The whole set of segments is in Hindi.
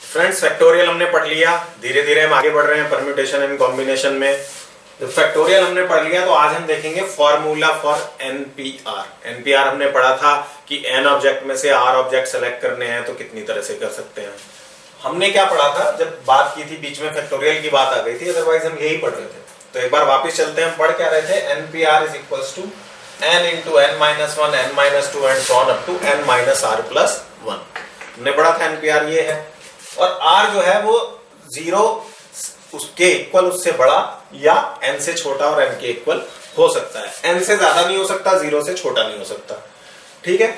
फ्रेंड्स फैक्टोरियल हमने पढ़ लिया, धीरे धीरे हम आगे बढ़ रहे हैं परम्यूटेशन एंड कॉम्बिनेशन में। जब फैक्टोरियल हमने पढ़ लिया तो आज हम देखेंगे फॉर्मूला फॉर एनपीआर। एनपीआर हमने पढ़ा था कि एन ऑब्जेक्ट में से आर ऑब्जेक्ट सेलेक्ट करने हैं तो कितनी तरह से कर सकते हैं। हमने क्या पढ़ा था, जब बात की थी बीच में फैक्टोरियल की बात आ गई थी, अदरवाइज हम यही पढ़ रहे थे। तो एक बार वापस चलते हैं, हम पढ़ क्या रहे थे, NPR is equals to n into n minus one n minus two and so on up to n minus r plus one. हमने पढ़ा था एनपीआर ये है, और r जो है वो जीरो उसके इक्वल, उससे बड़ा, या n से छोटा और n के इक्वल हो सकता है। n से ज्यादा नहीं हो सकता, जीरो से छोटा नहीं हो सकता। ठीक है,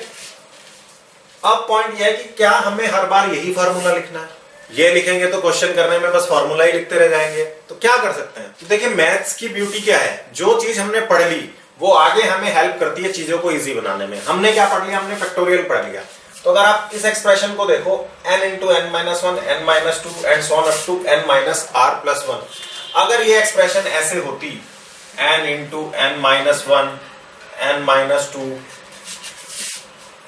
अब पॉइंट यह है कि क्या हमें हर बार यही फार्मूला लिखना है? ये लिखेंगे तो क्वेश्चन करने में बस फार्मूला ही लिखते रह जाएंगे। तो क्या कर सकते हैं? तो देखिए मैथ्स की ब्यूटी क्या है, जो चीज हमने पढ़ ली वो आगे हमें हेल्प करती है चीजों को इजी बनाने में। हमने क्या पढ़ लिया, हमने फैक्टोरियल पढ़ लिया। तो अगर आप इस एक्सप्रेशन को देखो, n into n minus one n minus two and so on up to n minus r plus one, अगर ये एक्सप्रेशन ऐसे होती n into n minus one n minus two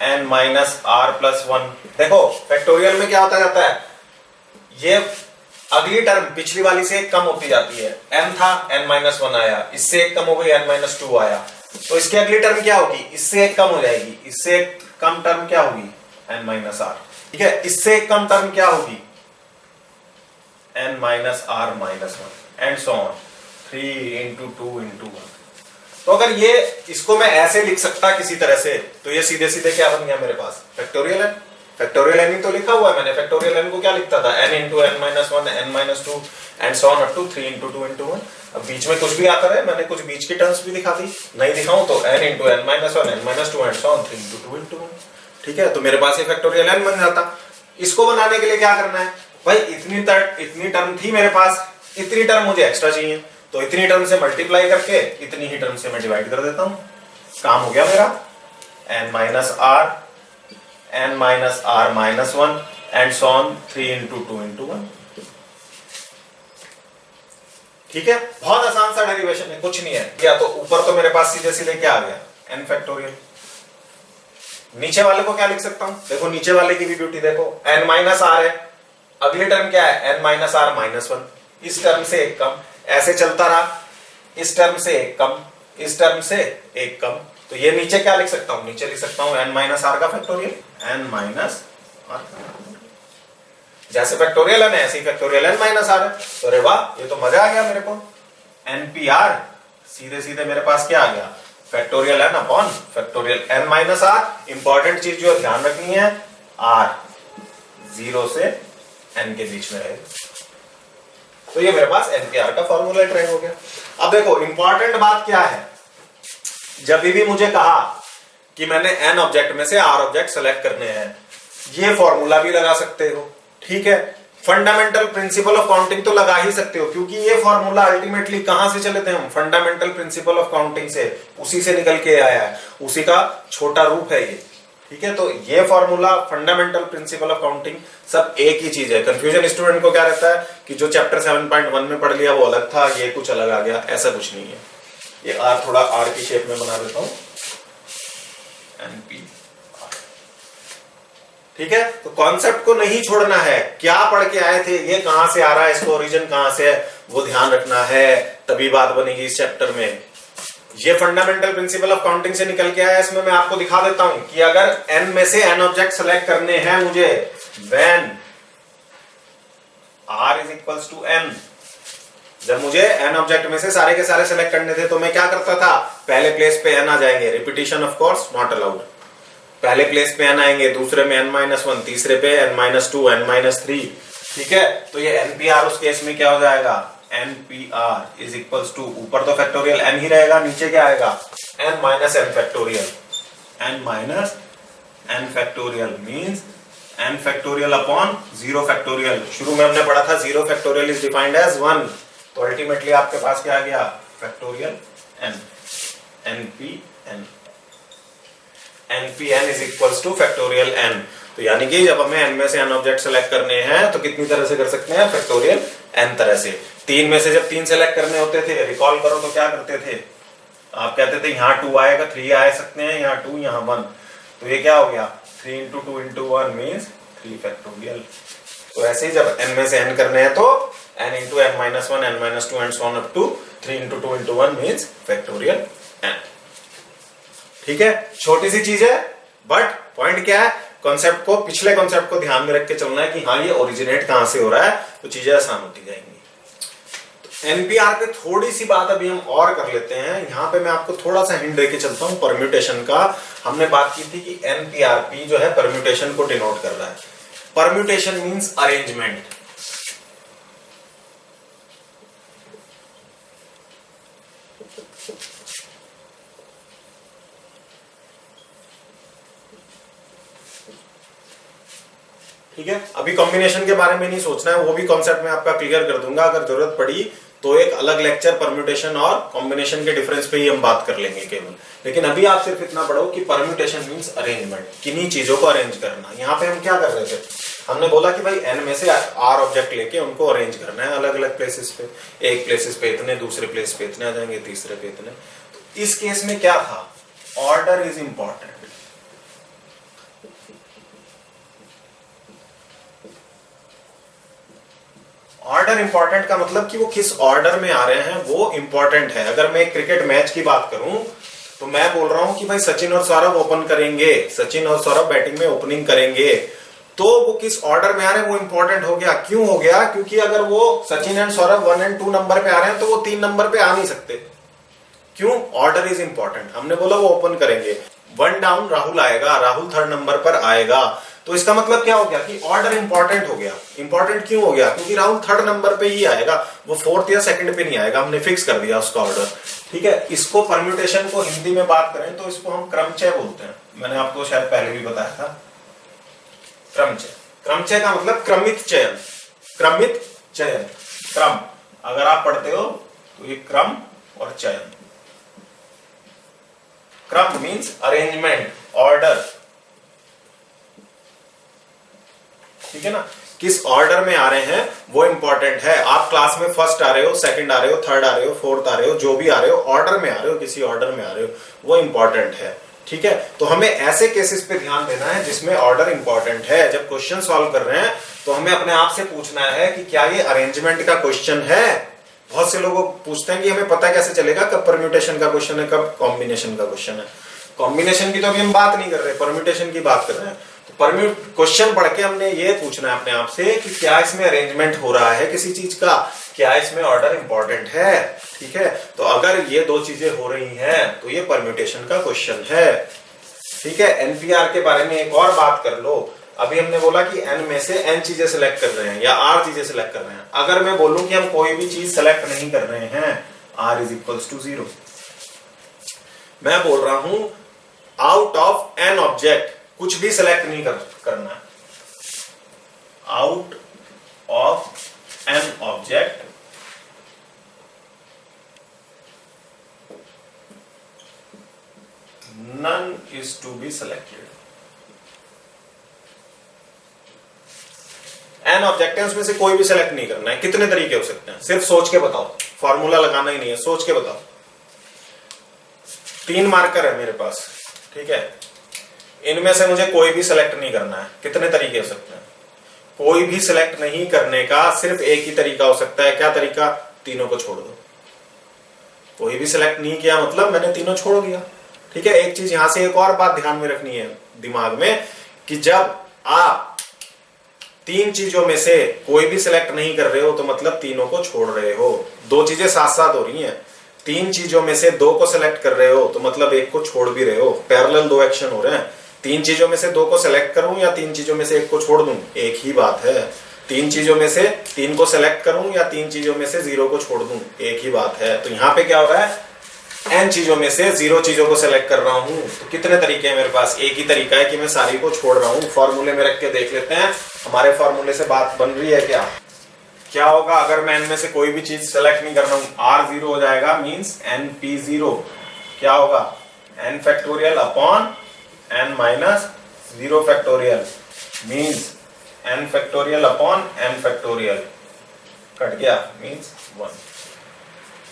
n minus r plus one, देखो फैक्टोरियल में क्या होता जाता है, ये अगली टर्म पिछली वाली से एक कम होती जाती है। n था n माइनस वन आया, इससे एक कम हो गई n माइनस टू आया, तो इसकी अगली टर्म क्या होगी, इससे एक कम हो जाएगी, इससे एक कम टर्म क्या होगी n माइनस r। ठीक है, इससे एक कम टर्म क्या होगी n minus r minus one and so on, 3 into two into one. तो अगर ये इसको मैं ऐसे लिख सकता किसी तरह से, तो ये सीधे सीधे क्या बन गया मेरे पास, फैक्टोरियल है। फैक्टोरियल एन ही तो लिखा हुआ है मैंने। फैक्टोरियल एन को क्या लिखता था, n into n minus one n minus two and so on up to 3 into two into one. अब बीच में कुछ भी आता रहे, मैंने कुछ बीच की टर्म्स भी दिखा दी, नहीं दिखाऊं तो n into n minus one n minus two and so on 3 into two into one. ठीक है, तो मेरे पास ये फैक्टोरियल n बन जाता। इसको बनाने के लिए क्या करना है भाई, इतनी टर्म थी मेरे पास, इतनी टर्म मुझे एक्स्ट्रा चाहिए, तो इतनी टर्म से मल्टीप्लाई करके इतनी ही टर्म से मैं डिवाइड कर देता हूं, काम हो गया मेरा। n minus r n minus r minus one and so on 3 into two into one. ठीक है, बहुत आसान सा डेरिवेशन है, कुछ नहीं है। या तो ऊपर तो मेरे पास सीधे सीधे क्या आ गया, n फैक्टोरियल। नीचे वाले को क्या लिख सकता हूं, देखो नीचे वाले की भी ब्यूटी देखो, n माइनस r है, अगली टर्म क्या है n minus r minus one, इस टर्म से एक कम, ऐसे चलता रहा, इस टर्म से एक कम, इस टर्म से एक कम, तो ये नीचे क्या लिख सकता हूं, नीचे लिख सकता हूं n माइनस r का फैक्टोरियल, n माइनस r। जैसे फैक्टोरियल n है ऐसे ही फैक्टोरियल n माइनस r है। तो अरे वाह, ये तो मजा आ गया मेरे को। npr सीधे सीधे मेरे पास क्या आ गया, factorial n upon factorial n minus r। Important चीज जो ध्यान रखनी है, r जीरो से n के बीच में रहेगा। तो ये मेरे पास npr का फॉर्मूला ट्राई हो गया। अब देखो इंपॉर्टेंट बात क्या है, जब भी मुझे कहा कि मैंने n ऑब्जेक्ट में से r ऑब्जेक्ट सेलेक्ट करने हैं, ये फॉर्मूला भी लगा सकते हो। ठीक है, फंडामेंटल प्रिंसिपल ऑफ काउंटिंग तो लगा ही सकते हो, क्योंकि ये फॉर्मूला अल्टीमेटली कहां से चले थे हम, फंडामेंटल प्रिंसिपल ऑफ काउंटिंग से, उसी से निकल के आया है, उसी का छोटा रूप है ये। ठीक है, तो ये formula, fundamental principle of counting सब एक ही चीज है। कंफ्यूजन स्टूडेंट को क्या रहता है कि जो चैप्टर 7.1 में पढ़ लिया वो अलग था, ये कुछ अलग आ गया, ऐसा कुछ नहीं है। ये आर थोड़ा आर की शेप में बना देता हूं, NP। ठीक है, तो कॉन्सेप्ट को नहीं छोड़ना है, क्या पढ़ के आए थे, ये कहां से आ रहा है, इसको ओरिजिन कहां से है, वो ध्यान रखना है, तभी बात बनेगी इस चैप्टर में। ये फंडामेंटल प्रिंसिपल ऑफ काउंटिंग से निकल के आया, इसमें मैं आपको दिखा देता हूं कि अगर n में से n ऑब्जेक्ट सेलेक्ट करने हैं मुझे, when r is equals to n, जब मुझे n ऑब्जेक्ट में से सारे के सारे सेलेक्ट करने थे तो मैं क्या करता था, पहले प्लेस पे n आ जाएंगे, repetition of course not allowed. पहले प्लेस पे n आएंगे, दूसरे में n माइनस वन, तीसरे पे n minus two, n minus three. ठीक है, तो ये npr उस केस में क्या हो जाएगा, npr इज इक्वल्स टू, ऊपर तो फैक्टोरियल n ही रहेगा, नीचे क्या आएगा, n minus n factorial, n minus n factorial means n factorial upon zero factorial. शुरू में हमने पढ़ा था zero factorial is defined as 1, तो अल्टीमेटली आपके पास क्या आ गया, factorial n, npn, npn is equals to factorial n। तो यानी कि जब हमें n में से n ऑब्जेक्ट सेलेक्ट करने हैं तो कितनी तरह से कर सकते हैं, फैक्टोरियल n तरह से। 3 में से जब 3 सेलेक्ट करने होते थे, रिकॉल करो तो क्या करते थे, आप कहते थे यहाँ 2 आएगा, 3 आ सकते हैं, यहाँ 2 यहाँ 1, तो ये क्या हो गया, 3 into two into one means 3 factorial. तो ऐसे ही जब n में से n करने हैं तो n into n minus one, n minus two and so on up to 3 into 2 into 1 means factorial n। ठीक है, छोटी सी चीज है, बट पॉइंट क्या है, कॉन्सेप्ट को, पिछले कॉन्सेप्ट को ध्यान में रख के चलना है कि हाँ ये ओरिजिनेट कहां से हो रहा है, तो चीजें आसान होती जाएंगी। एनपीआर पे थोड़ी सी बात अभी हम और कर लेते हैं। यहाँ पे मैं आपको थोड़ा सा हिंट देके चलता हूँ परम्यूटेशन का। हमने बात की थी कि एनपीआरपी जो है परम्यूटेशन को डिनोट कर रहा है। Permutation means arrangement. ठीक है, अभी कॉम्बिनेशन के बारे में नहीं सोचना है, वो भी कॉन्सेप्ट में आपका क्लियर कर दूंगा। अगर जरूरत पड़ी तो एक अलग लेक्चर परम्यूटेशन और कॉम्बिनेशन के डिफरेंस पे ही हम बात कर लेंगे केवल। लेकिन अभी आप सिर्फ इतना पढ़ो कि परम्यूटेशन मींस अरेंजमेंट, किन्हीं चीजों को अरेंज करना। यहाँ पे हम क्या कर रहे थे, हमने बोला कि भाई एन में से आर ऑब्जेक्ट लेके उनको अरेंज करना है अलग अलग प्लेसेस पे। एक प्लेसेस पे इतने, दूसरे प्लेस पे इतने आ जाएंगे, तीसरे पे इतने। तो इस केस में क्या था, order is important. Order important का मतलब कि वो किस ऑर्डर में आ रहे हैं वो इंपॉर्टेंट है। अगर मैं एक क्रिकेट मैच की बात करूं तो मैं बोल रहा हूं कि भाई सचिन और सौरभ ओपन करेंगे, सचिन और सौरभ बैटिंग में ओपनिंग करेंगे, तो वो किस ऑर्डर में आ रहे हैं वो इंपॉर्टेंट हो गया। क्यों हो गया, क्योंकि अगर वो सचिन एंड सौरभ 1 और 2 नंबर पे आ रहे हैं तो वो 3 नंबर पे आ नहीं सकते। क्यों, ऑर्डर इज इंपॉर्टेंट। हमने बोला वो ओपन करेंगे, 1 डाउन राहुल आएगा, राहुल 3rd नंबर पर आएगा, तो इसका मतलब क्या हो गया कि ऑर्डर इंपॉर्टेंट हो गया। इंपॉर्टेंट क्यों हो गया, क्योंकि राहुल 3rd नंबर पे ही आएगा, वो 4th या 2nd पे नहीं आएगा, हमने फिक्स कर दिया उसका ऑर्डर। ठीक है, इसको परम्यूटेशन को हिंदी में बात करें तो इसको हम क्रमचय बोलते हैं। मैंने आपको शायद पहले भी बताया था, क्रमचय। क्रमचय का मतलब क्रमित चयन, क्रमित चयन, क्रम। अगर आप पढ़ते हो तो ये क्रम और चयन। क्रम मीन्स अरेंजमेंट, ऑर्डर। ठीक है ना, किस ऑर्डर में आ रहे हैं वो इंपॉर्टेंट है। आप क्लास में फर्स्ट आ रहे हो, सेकंड आ रहे हो, थर्ड आ रहे हो, फोर्थ आ रहे हो, जो भी आ रहे हो, ऑर्डर में आ रहे हो, किसी ऑर्डर में आ रहे हो, वो इंपॉर्टेंट है। ठीक है, तो हमें ऐसे केसेस पे ध्यान देना है जिसमें ऑर्डर इंपॉर्टेंट है। जब क्वेश्चन सॉल्व कर रहे हैं तो हमें अपने आप से पूछना है कि क्या ये अरेंजमेंट का क्वेश्चन है। बहुत से लोग पूछते हैं कि हमें पता कैसे चलेगा कब परम्यूटेशन का क्वेश्चन है, कब कॉम्बिनेशन का क्वेश्चन है। कॉम्बिनेशन की तो अभी हम बात नहीं कर रहे, परम्यूटेशन की बात कर रहे हैं। तो क्वेश्चन पढ़ के हमने ये पूछना है अपने आप से कि क्या इसमें अरेंजमेंट हो रहा है किसी चीज का, क्या इसमें ऑर्डर इंपॉर्टेंट है। ठीक है, तो अगर ये दो चीजें हो रही हैं तो ये परम्यूटेशन का क्वेश्चन है। ठीक है, एनपीआर के बारे में एक और बात कर लो। अभी हमने बोला कि एन में से एन चीजें सिलेक्ट कर रहे हैं या आर चीजें सिलेक्ट कर रहे हैं। अगर मैं बोलूं कि हम कोई भी चीज सिलेक्ट नहीं कर रहे हैं, आर इज इक्वल्स टू 0, मैं बोल रहा हूं आउट ऑफ एन ऑब्जेक्ट कुछ भी सिलेक्ट नहीं करना है। Out of n object none is to be selected. N object है, उसमें से कोई भी सिलेक्ट नहीं करना है। कितने तरीके हो सकते हैं, सिर्फ सोच के बताओ, फॉर्मूला लगाना ही नहीं है, सोच के बताओ। 3 मार्कर है मेरे पास, ठीक है, इनमें से मुझे कोई भी सिलेक्ट नहीं करना है। कितने तरीके हो सकते हैं, कोई भी सिलेक्ट नहीं करने का सिर्फ एक ही तरीका हो सकता है। क्या तरीका, तीनों को छोड़ दो। कोई भी सिलेक्ट नहीं किया मतलब मैंने तीनों छोड़ दिया। ठीक है, एक चीज यहां से एक और बात ध्यान में रखनी है दिमाग में कि जब आप 3 चीजों में से कोई भी सिलेक्ट नहीं कर रहे हो तो मतलब तीनों को छोड़ रहे हो। 2 चीजें साथ साथ हो रही हैं, 3 चीजों में से 2 को सिलेक्ट कर रहे हो तो मतलब एक को छोड़ भी रहे हो। पैरेलल 2 एक्शन हो रहे हैं। 3 चीजों में से 2 को सिलेक्ट करूं या 3 चीजों में से 1 को छोड़ दूं, एक ही बात है। 3 चीजों में से 3 को सिलेक्ट करूं या 3 चीजों में से 0 को छोड़ दूं, एक ही बात है। तो यहाँ पे क्या हो रहा है, n चीजों में से 0 चीजों को सिलेक्ट कर रहा हूं। तो कितने तरीके हैं मेरे पास, एक ही तरीका है कि मैं सारी को छोड़ रहा हूं। फॉर्मूले में रख के देख लेते हैं हमारे फॉर्मूले से बात बन रही है क्या। क्या होगा अगर मैं n में से कोई भी चीज सेलेक्ट नहीं कर रहा हूं, r 0 हो जाएगा, मींस np0 क्या होगा, n factorial upon n minus 0 factorial, means n factorial upon n factorial, cut गया, मींस 1।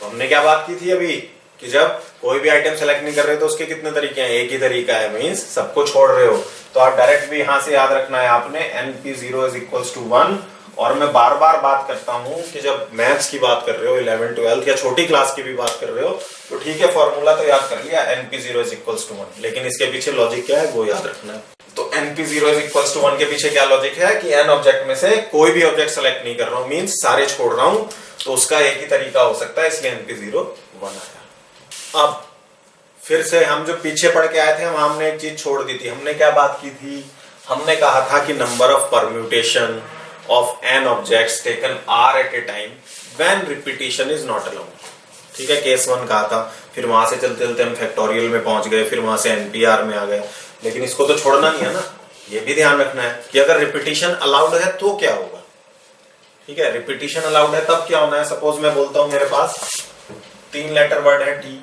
तो हमने क्या बात की थी अभी कि जब कोई भी आइटम सेलेक्ट नहीं कर रहे तो उसके कितने तरीके हैं, एक ही तरीका है, मींस सबको छोड़ रहे हो। तो आप डायरेक्ट भी यहां से याद रखना है आपने np0 इज इक्वल्स टू 1। और मैं बार बार बात करता हूं कि जब मैथ्स की बात कर रहे हो, 11 12 या छोटी क्लास की भी बात कर रहे हो, तो ठीक है फॉर्मूला तो याद कर लिया np0 इज इक्वल्स टू 1, लेकिन इसके पीछे लॉजिक क्या है वो याद रखना है। तो np0 इज इक्वल्स टू 1 के पीछे क्या लॉजिक है कि n ऑब्जेक्ट में से कोई भी ऑब्जेक्ट सेलेक्ट नहीं कर रहा हूं, मींस सारे छोड़ रहा हूं, तो उसका एक ही तरीका हो सकता है, इसलिए np0 1 आया। अब फिर से हम जो पीछे पढ़ के आए थे, हमने एक चीज छोड़ दी थी। हमने क्या बात की थी, हमने कहा था कि number of permutation of n objects taken r at a time when repetition is not allowed. ठीक है, केस 1 कहा था, फिर वहां से चलते चलते हम फैक्टोरियल में पहुंच गए, फिर वहां से npr में आ गए। लेकिन इसको तो छोड़ना नहीं है ना, ये भी ध्यान रखना है कि अगर रिपीटिशन अलाउड है तो क्या होगा। ठीक है, रिपीटिशन अलाउड है तब क्या होना है। सपोज मैं बोलता हूं मेरे पास 3 लेटर वर्ड है टी,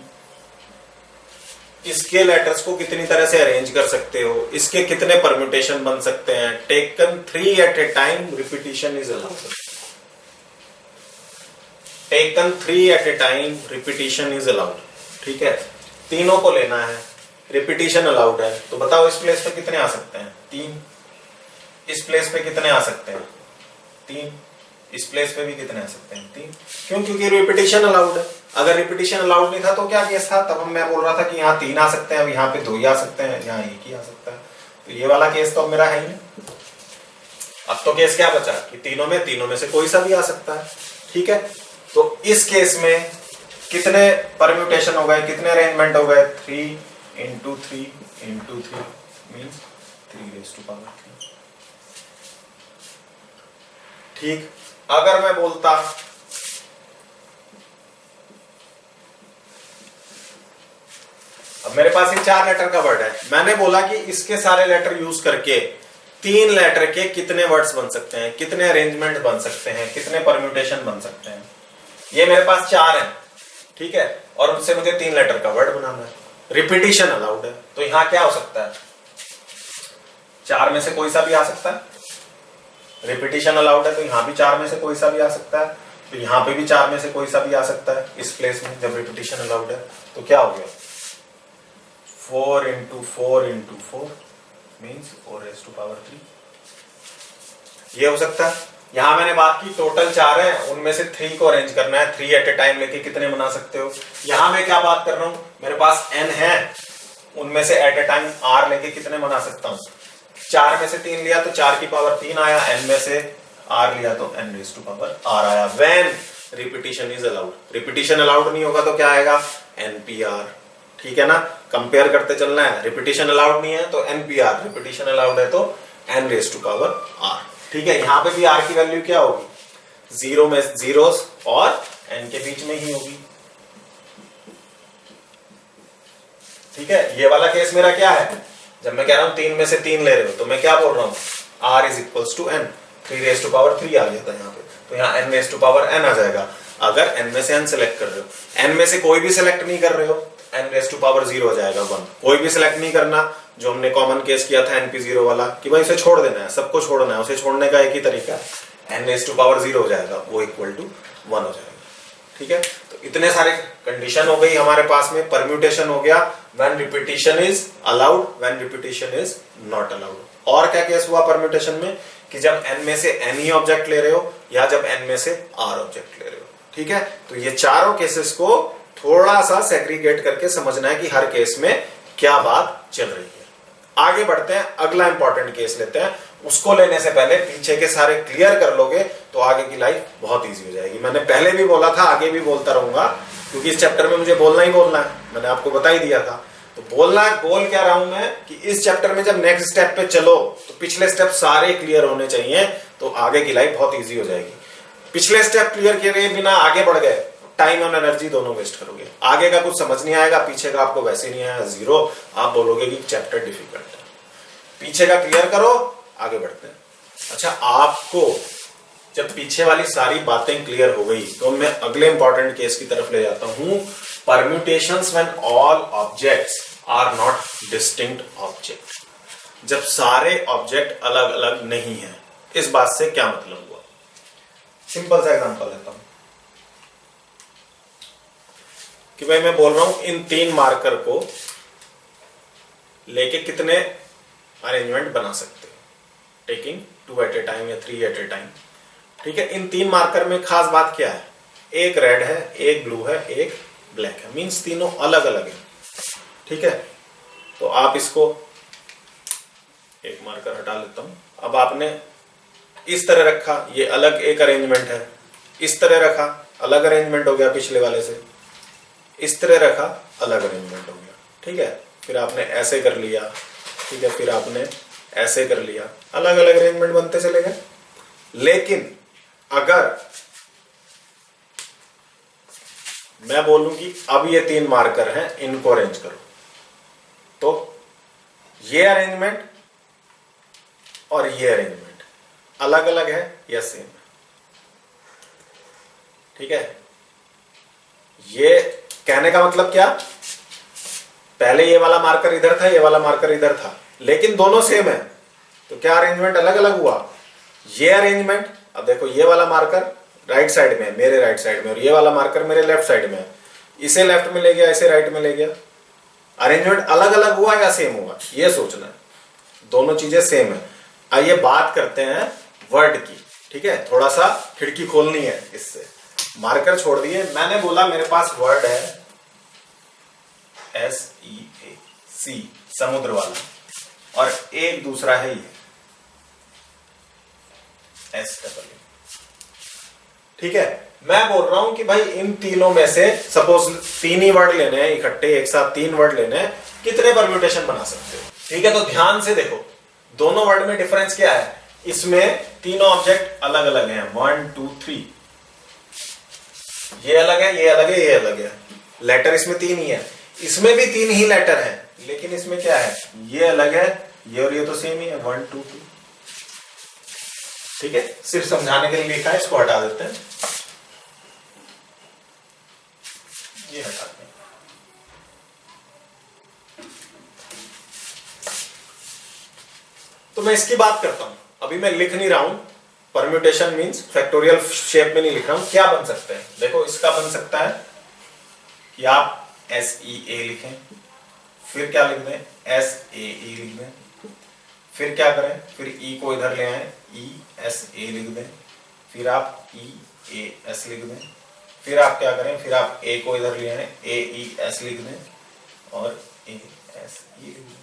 इसके लेटर्स को कितनी तरह से अरेंज कर सकते हो, इसके कितने परम्यूटेशन बन सकते हैं, taken 3 at a time repetition is allowed. Taken 3 at a time repetition is allowed. ठीक है, तीनों को लेना है, रिपीटिशन अलाउड है, तो बताओ इस प्लेस पे कितने आ सकते हैं, 3। इस प्लेस पे कितने आ सकते हैं, 3। इस प्लेस पे भी कितने आ सकते हैं, 3। क्यों? क्योंकि रिपीटिशन अलाउड है। अगर रिपीटिशन अलाउड नहीं था तो क्या केस था, तब मैं बोल रहा था कि यहाँ 3 आ सकते हैं, अब यहाँ पे 2 ही आ सकते हैं, यहाँ 1 ही आ सकता है। तो ये वाला केस तो अब मेरा है ही नहीं। अब तो केस क्या बचा कि तीनों में से कोई सा भी आ सकता है। ठीक है, तो इस केस में कितने परम्यूटेशन हो गए, कितने अरेंजमेंट हो गए, 3 into 3 into 3 means 3 raised to power 3। ठीक, अगर मैं बोलता अब मेरे पास ये 4 लेटर का वर्ड है, मैंने बोला कि इसके सारे लेटर यूज करके 3 लेटर के कितने वर्ड्स बन सकते हैं, कितने अरेंजमेंट बन सकते हैं, कितने परम्यूटेशन बन सकते हैं। ये मेरे पास 4 है, ठीक है, और उनसे मुझे 3 लेटर का वर्ड बनाना है। रिपीटिशन अलाउड है, तो यहां क्या हो सकता है, 4 में से कोई सा भी आ सकता है। रिपीटिशन अलाउड है तो यहां भी 4 में से कोई सा भी आ सकता है, तो यहां पे भी 4 में से कोई सा भी आ सकता है। इस प्लेस में जब रिपीटिशन अलाउड है तो क्या हो गया, 4 into 4 into 4 means 4 raised to power 3। ये हो सकता है। यहां मैंने बात की टोटल 4 है, उनमें से 3 को अरेंज करना है, 3 एट ए टाइम लेके कितने बना सकते हो। यहां मैं क्या बात कर रहा हूं, मेरे पास n है, उनमें से एट ए टाइम r लेके कितने बना सकता हूं। 4 में से 3 लिया तो 4 की पावर 3 आया, n में से r लिया तो n raise to power r आया। When repetition is allowed. Repetition allowed नहीं होगा तो क्या आएगा, npr। ठीक है ना, कंपेयर करते चलना है। रिपीटिशन अलाउड नहीं है तो npr, रिपीटिशन अलाउड है तो n raise to power r। ठीक है, यहां पे भी r की वैल्यू क्या होगी, 0 में जीरोस और n के बीच में ही होगी। ठीक है, ये वाला केस मेरा क्या है, जब मैं कह रहा हूं 3 में से 3 ले रहे हो तो मैं क्या बोल रहा हूं, r is equals to n। 3 raise to power 3 आ गया था यहाँ पे, तो यहाँ n raise to power n आ जाएगा। अगर n में से n सिलेक्ट कर रहे हो, n में से कोई भी सिलेक्ट नहीं कर रहे हो, n रेज़ टू पावर 0 हो जाएगा 1। कोई भी सिलेक्ट नहीं करना, जो हमने कॉमन केस किया था np0 वाला कि भाई उसे छोड़ देना है, सबको छोड़ना है, उसे छोड़ने का एक ही तरीका है, n रेज़ टू पावर 0 हो जाएगा, वो इक्वल टू 1 हो जाएगा। ठीक है, तो इतने सारे कंडीशन हो गई हमारे पास में। परम्यूटेशन हो गया, when repetition is allowed, when repetition is not allowed. और क्या केस हुआ परम्यूटेशन में, कि जब n में से n ही ऑब्जेक्ट ले रहे हो या जब n में से r ऑब्जेक्ट ले रहे हो। ठीक है, तो ये चारों केसेस को थोड़ा सा सेग्रीगेट करके समझना है कि हर केस में क्या बात चल रही है। आगे बढ़ते हैं, अगला इंपॉर्टेंट केस लेते हैं। उसको लेने से पहले पीछे के सारे क्लियर कर लोगे तो आगे की लाइफ बहुत इजी हो जाएगी। मैंने पहले भी बोला था, आगे भी बोलता रहूंगा, क्योंकि इस चैप्टर में मुझे बोलना ही बोलना है, मैंने आपको बता ही दिया था। तो बोल क्या रहा हूं मैं कि इस चैप्टर में जब नेक्स्ट स्टेप पे चलो तो पिछले स्टेप सारे क्लियर होने चाहिए, तो आगे की लाइफ बहुत ईजी हो जाएगी। पिछले स्टेप क्लियर किए बिना आगे बढ़ गए, टाइम और एनर्जी दोनों वेस्ट करोगे, आगे का कुछ समझ नहीं आएगा, पीछे का आपको वैसे नहीं आएगा, 0। आप बोलोगे कि चैप्टर डिफिकल्ट है। पीछे का क्लियर करो, आगे बढ़ते हैं। अच्छा, आपको जब पीछे वाली सारी बातें क्लियर हो गई तो मैं अगले इंपॉर्टेंट केस की तरफ ले जाता हूं, permutations when all objects are not distinct object. जब सारे ऑब्जेक्ट अलग अलग नहीं है। इस बात से क्या मतलब हुआ, सिंपल सा एग्जांपल लेता हूं। कि भाई मैं बोल रहा हूं इन 3 मार्कर को लेके कितने अरेंजमेंट बना सकते हो, टेकिंग 2 एट ए टाइम या 3 एट ए टाइम। ठीक है, इन 3 मार्कर में खास बात क्या है, एक रेड है, एक ब्लू है, एक ब्लैक है, मींस तीनों अलग अलग है। ठीक है, तो आप इसको एक मार्कर हटा लेता हूं। अब आपने इस तरह रखा, ये अलग एक अरेंजमेंट है, इस तरह रखा अलग अरेंजमेंट हो गया पिछले वाले से, इस तरह रखा अलग अरेंजमेंट हो गया। ठीक है, फिर आपने ऐसे कर लिया, ठीक है, फिर आपने ऐसे कर लिया, अलग अलग अरेंजमेंट बनते चले गए। लेकिन अगर मैं बोलूं कि अब ये 3 मार्कर हैं, इनको अरेंज करो, तो ये अरेंजमेंट और ये अरेंजमेंट अलग अलग है या सेम है? ठीक है, ये कहने का मतलब क्या, पहले ये वाला मार्कर इधर था, ये वाला मार्कर इधर था, लेकिन दोनों सेम है, तो क्या अरेंजमेंट अलग अलग हुआ? ये अरेंजमेंट, अब देखो ये वाला मार्कर राइट साइड में, मेरे राइट साइड में, और ये वाला मार्कर मेरे लेफ्ट साइड में है, इसे लेफ्ट में ले गया, इसे राइट में ले गया, अरेंजमेंट अलग अलग हुआ या सेम हुआ, ये सोचना है। दोनों चीजें सेम है। आइए बात करते हैं वर्ड की। ठीक है, थोड़ा सा खिड़की खोलनी है इससे, मार्कर छोड़ दिए, मैंने बोला मेरे पास वर्ड है SEA, समुद्र वाला, और एक दूसरा है ये SEA। ठीक है, मैं बोल रहा हूं कि भाई इन तीनों में से सपोज 3 ही वर्ड लेने हैं इकट्ठे, एक साथ 3 वर्ड लेने हैं, कितने परम्यूटेशन बना सकते हो? ठीक है, तो ध्यान से देखो, दोनों वर्ड में डिफरेंस क्या है, इसमें तीनों ऑब्जेक्ट अलग अलग हैं, 1 2 3, ये अलग है, ये अलग है, ये अलग है, लेटर इसमें 3 ही है, इसमें भी 3 ही लेटर है, लेकिन इसमें क्या है, ये अलग है, ये और ये तो सेम ही है, 1 2 2। ठीक है, सिर्फ समझाने के लिए लिखा है, इसको हटा देते हैं, ये हटा दें। तो मैं इसकी बात करता हूं, अभी मैं लिख नहीं रहा हूं, परम्यूटेशन मींस फैक्टोरियल शेप में नहीं लिख रहा हूं, क्या बन सकते हैं, देखो इसका बन सकता है कि आप SEA लिखें, फिर क्या लिख दें, SAE लिख दें, फिर क्या करें, फिर E को इधर ले आए, ESA लिख दें, फिर आप EAS लिख दें, फिर आप क्या करें, फिर आप A को इधर ले आए, AES लिख दें, और ASE लिख दें।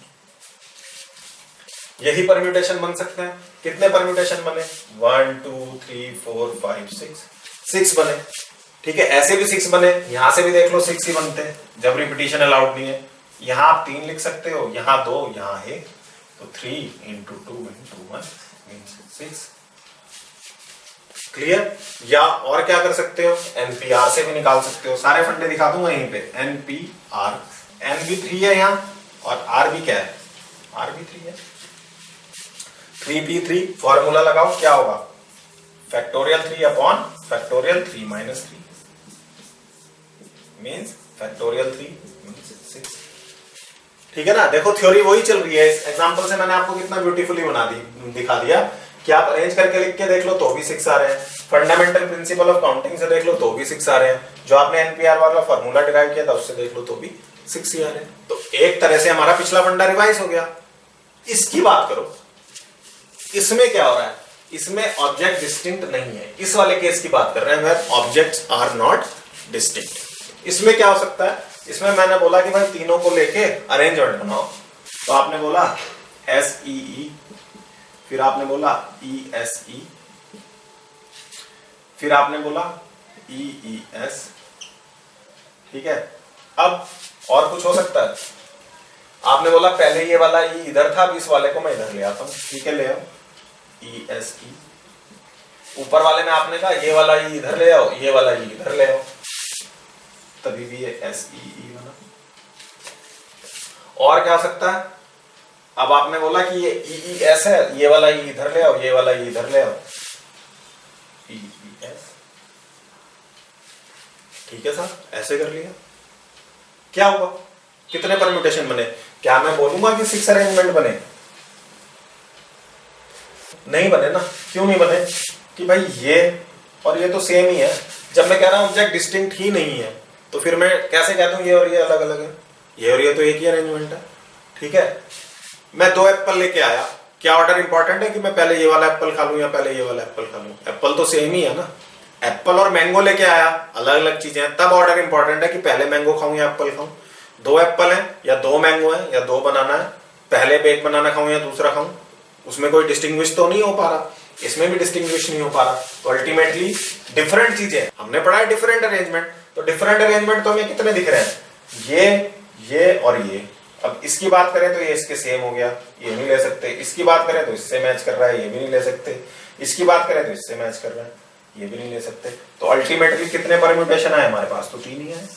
यही परम्यूटेशन बन सकते हैं। कितने परम्यूटेशन बने, 1 2 3 4 5 6 बने। ठीक है, ऐसे भी 6 बने, यहां से भी देख लो 6 ही बनते हैं जब रिपीटिशन अलाउड नहीं है। यहां आप 3 लिख सकते हो, यहां 2, यहां 1, तो 3 into 2 into 1 means 6। क्लियर? या और क्या कर सकते हो, NPR से भी निकाल सकते हो, सारे फंडे दिखा दूंगा यहीं पे। NPR, N भी 3 है यहाँ, और R भी क्या है, R भी 3 है। 3P3 फॉर्मूला लगाओ, क्या होगा, factorial 3 upon factorial 3 minus 3 means factorial 3 means 6। ठीक है ना, देखो थ्योरी वही चल रही है। इस एग्जांपल से मैंने आपको कितना ब्यूटीफुली दिखा दिया कि आप अरेंज करके लिख के देख लो तो भी 6 आ रहे हैं, फंडामेंटल प्रिंसिपल ऑफ काउंटिंग से देख लो तो भी 6 आ रहे हैं, जो आपने NPR वाला फॉर्मूला डिराइव किया था उससे देख लो तो भी 6 ही आ रहे हैं। तो एक तरह से हमारा पिछला फंडा रिवाइज हो गया। इसकी बात करो, इसमें क्या हो रहा है, इसमें ऑब्जेक्ट डिस्टिंक्ट नहीं है, इस वाले केस की बात कर रहे हैं, where objects are not distinct. इसमें क्या हो सकता है, इसमें मैंने बोला कि भाई तीनों को लेके अरेंजमेंट बनाओ, तो आपने बोला SEE, फिर आपने बोला ESE, फिर आपने बोला EES। ठीक है, अब और कुछ हो सकता है, आपने बोला पहले ये वाला E इधर था, अब इस वाले को मैं इधर ले आता हूं। ठीक है, ले आओ ESE। ऊपर वाले में आपने कहा ये वाला E इधर ले आओ, ये वाला E इधर ले आओ, तभी भी ये SEE बना। और क्या हो सकता है, अब आपने बोला कि ये EES है, ये वाला E इधर ले आओ, ये वाला E इधर ले आओ, EES। ठीक है सर, ऐसे कर लिया, क्या हुआ, कितने परम्यूटेशन बने? क्या मैं बोलूंगा कि 6 अरेंजमेंट बने? नहीं बने ना। क्यों नहीं बने? कि भाई ये और ये तो सेम ही है। जब मैं कह रहा हूं ऑब्जेक्ट डिस्टिंक्ट ही नहीं है तो फिर मैं कैसे कह दूं ये और ये अलग अलग है, ये और ये तो एक ही अरेंजमेंट है। ठीक है, मैं 2 एप्पल लेके आया, क्या ऑर्डर इंपॉर्टेंट है कि मैं पहले ये वाला एप्पल खा लूं या पहले ये वाला एप्पल खा लूं? एप्पल तो सेम ही है ना। एप्पल और मैंगो लेके आया, अलग अलग चीजें हैं, तब ऑर्डर इंपॉर्टेंट है कि पहले मैंगो खाऊं या एप्पल खाऊं। 2 एप्पल है या 2 मैंगो है या 2 बनाना है, पहले एक बनाना खाऊं या दूसरा खाऊं, उसमें कोई डिस्टिंग्विश तो नहीं हो पा रहा, इसमें भी डिस्टिंग्विश नहीं हो पा रहा। तो अल्टीमेटली डिफरेंट चीजें, हमने पढ़ा है डिफरेंट अरेंजमेंट, तो डिफरेंट अरेंजमेंट तो हमें कितने दिख रहे हैं? ये और ये। अब इसकी बात करें तो ये इसके सेम हो गया, ये नहीं ले सकते। इसकी बात करें तो इससे मैच कर रहा है, ये भी नहीं ले सकते। इसकी बात करें तो इससे मैच कर रहा है, ये भी नहीं ले सकते। तो अल्टीमेटली कितने परम्यूटेशन आए हमारे पास? तो 3 ही है।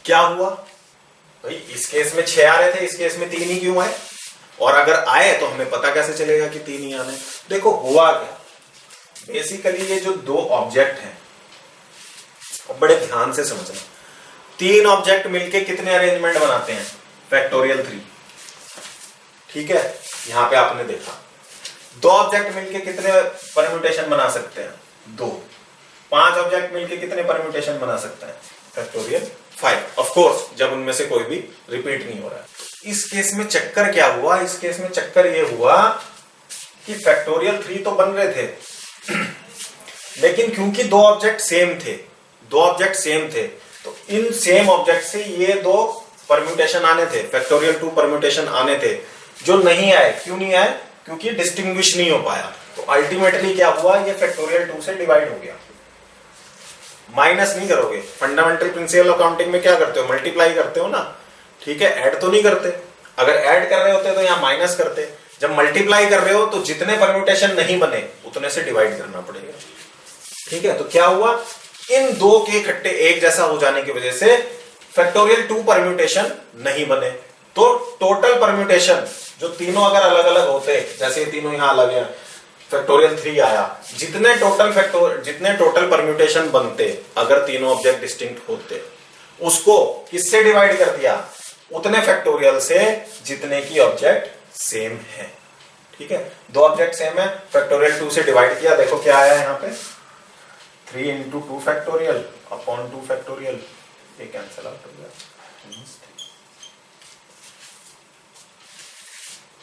क्या हुआ भाई, इस केस में 6 आ रहे थे, इस केस में 3 ही क्यों आए? और अगर आए तो हमें पता कैसे चलेगा कि 3 ही आने? देखो हुआ क्या, बेसिकली ये जो 2 ऑब्जेक्ट हैं, बड़े ध्यान से समझना, 3 ऑब्जेक्ट मिलके कितने अरेंजमेंट बनाते हैं? फैक्टोरियल 3। ठीक है, यहां पे आपने देखा 2 ऑब्जेक्ट मिलके कितने परम्यूटेशन बना सकते हैं? 2। 5 ऑब्जेक्ट मिलके कितने परम्यूटेशन बना सकते हैं? फैक्टोरियल 5। ऑफ कोर्स जब उनमें से कोई भी रिपीट नहीं हो रहा है। इस केस में चक्कर क्या हुआ? इस केस में चक्कर ये हुआ कि फैक्टोरियल 3 तो बन रहे थे लेकिन क्योंकि 2 ऑब्जेक्ट सेम थे, 2 ऑब्जेक्ट सेम थे, तो इन सेम ऑब्जेक्ट से ये 2 परम्यूटेशन आने थे, फैक्टोरियल 2 परम्यूटेशन आने थे, जो नहीं आए। क्यों नहीं आए? क्योंकि डिस्टिंग्विश नहीं हो पाया। तो अल्टीमेटली क्या हुआ, ये फैक्टोरियल 2 से डिवाइड हो गया। माइनस नहीं करोगे, फंडामेंटल प्रिंसिपल ऑफ काउंटिंग में क्या करते हो? मल्टीप्लाई करते हो ना। ठीक है, ऐड तो नहीं करते। अगर ऐड कर रहे होते तो यहां माइनस करते। जब मल्टीप्लाई कर रहे हो तो जितने परम्यूटेशन नहीं बने उतने से डिवाइड करना पड़ेगा। ठीक है, तो क्या हुआ, इन 2 के इकट्ठे एक जैसा हो जाने की वजह से फैक्टोरियल 2 परम्यूटेशन नहीं बने। तो टोटल परम्यूटेशन जो तीनों अगर अलग अलग होते, जैसे ये तीनों यहां अलग है, फैक्टोरियल 3 आया, जितने टोटल परम्यूटेशन बनते अगर तीनों ऑब्जेक्ट डिस्टिंक्ट होते, उसको किससे डिवाइड कर दिया? उतने फैक्टोरियल से जितने की ऑब्जेक्ट सेम है। ठीक है, 2 ऑब्जेक्ट सेम है, फैक्टोरियल 2 से डिवाइड किया, देखो क्या आया यहां पे, 3 into 2 फैक्टोरियल अपॉन 2 फैक्टोरियल, ये कैंसिल आउट हो गया।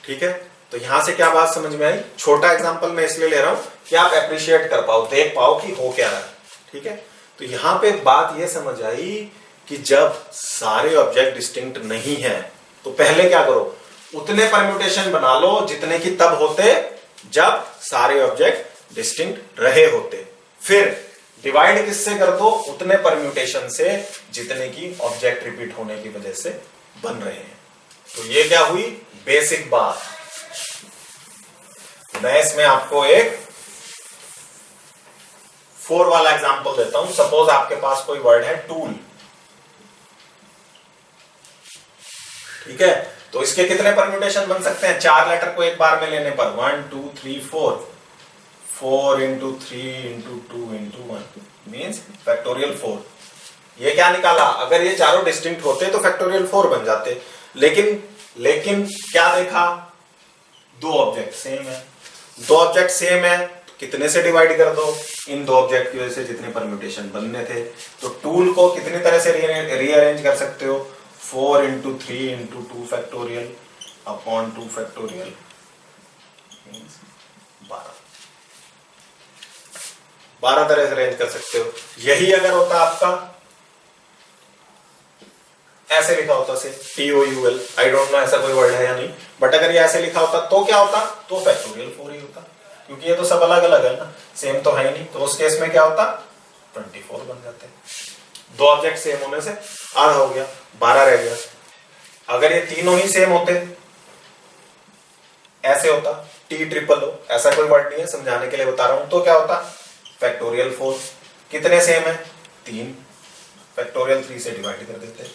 ठीक है, तो यहां से क्या बात समझ में आई? छोटा एग्जांपल मैं इसलिए ले रहा हूं कि आप एप्रिशिएट कर पाओ, देख पाओ कि हो क्या रहा है। ठीक है, तो यहां पे बात ये समझ आई कि जब सारे ऑब्जेक्ट डिस्टिंक्ट नहीं है तो पहले क्या करो, उतने परम्यूटेशन बना लो जितने की तब होते जब सारे ऑब्जेक्ट डिस्टिंक्ट रहे होते। फिर डिवाइड किससे कर दो? उतने परम्यूटेशन से जितने की ऑब्जेक्ट रिपीट होने की वजह से बन रहे हैं। तो ये क्या हुई? बेसिक बात। मैं इसमें आपको एक 4 वाला एग्जांपल देता हूं। सपोज आपके पास कोई वर्ड है टूल। ठीक है, तो इसके कितने परम्यूटेशन बन सकते हैं? 4 लेटर को एक बार में लेने पर 1 2 3 4, 4 into 3 into 2 into 1 means factorial 4। ये क्या निकाला? अगर ये चारों डिस्टिंक्ट होते तो फैक्टोरियल 4 बन जाते, लेकिन क्या देखा? 2 ऑब्जेक्ट सेम है। 2 ऑब्जेक्ट सेम है तो कितने से डिवाइड कर दो? इन 2 ऑब्जेक्ट की वजह से जितने परम्यूटेशन बनने थे। तो टूल को कितनी तरह से रीअरेंज कर सकते हो? 4 into 3 into 2 factorial upon 2 factorial means 12 तरह से अरेंज कर सकते हो। यही अगर होता आपका ऐसे लिखा होता से TOUL, आई डोंट नो ऐसा कोई वर्ड है या नहीं, बट अगर ये ऐसे लिखा होता तो क्या होता? तो फैक्टोरियल 4 ही होता, क्योंकि ये तो सब अलग अलग है ना, सेम तो है ही नहीं। तो उस केस में क्या होता? 24 बन जाते। 2 ऑब्जेक्ट सेम होने से आधा हो गया, 12 रह गया। अगर ये तीनों ही सेम होते, ऐसे होता TOOO, ऐसा कोई वर्ड नहीं है, समझाने के लिए बता रहा हूं, तो क्या होता? फैक्टोरियल 4। कितने सेम है? 3। फैक्टोरियल 3 से डिवाइड कर देते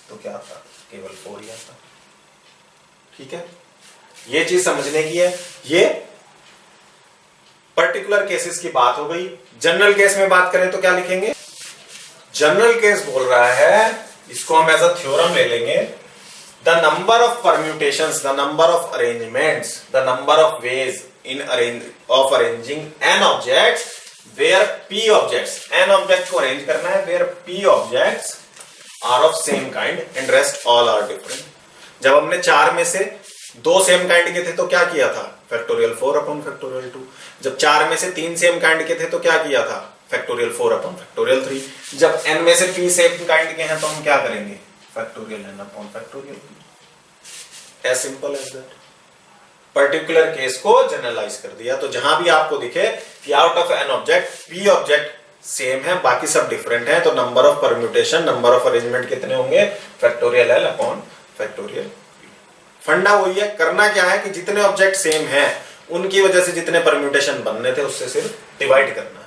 तो क्या आता? केवल 4 ही आता। ठीक है, ये चीज समझने की है। ये पर्टिकुलर केसेस की बात हो गई। जनरल केस में बात करें तो क्या लिखेंगे? जनरल केस बोल रहा है, इसको हम एज अ थ्योरम ले लेंगे, the number of permutations, the number of arrangements, the number of ways in arranging n object where p objects, n object को अरेंज करना है, where p objects are of same kind and rest all are different. जब हमने 4 में से 2 सेम काइंड के थे तो क्या किया था, फैक्टोरियल 4 अपॉन फैक्टोरियल 2। जब 4 में से 3 सेम काइंड के थे तो क्या किया था, फैक्टोरियल 4 अपॉन फैक्टोरियल 3। जब n में से p सेम काइंड के हैं तो हम क्या करेंगे, factorial n upon factorial p। As simple as that. Particular case को जनरलाइज कर दिया। तो जहां भी आपको दिखे कि out of n object p object same है, बाकी सब डिफरेंट है, तो number of permutation, number of arrangement कितने होंगे, factorial l upon factorial p। फंडा वही है, करना क्या है कि जितने ऑब्जेक्ट सेम हैं उनकी वजह से जितने परम्यूटेशन बनने थे उससे सिर्फ डिवाइड करना है,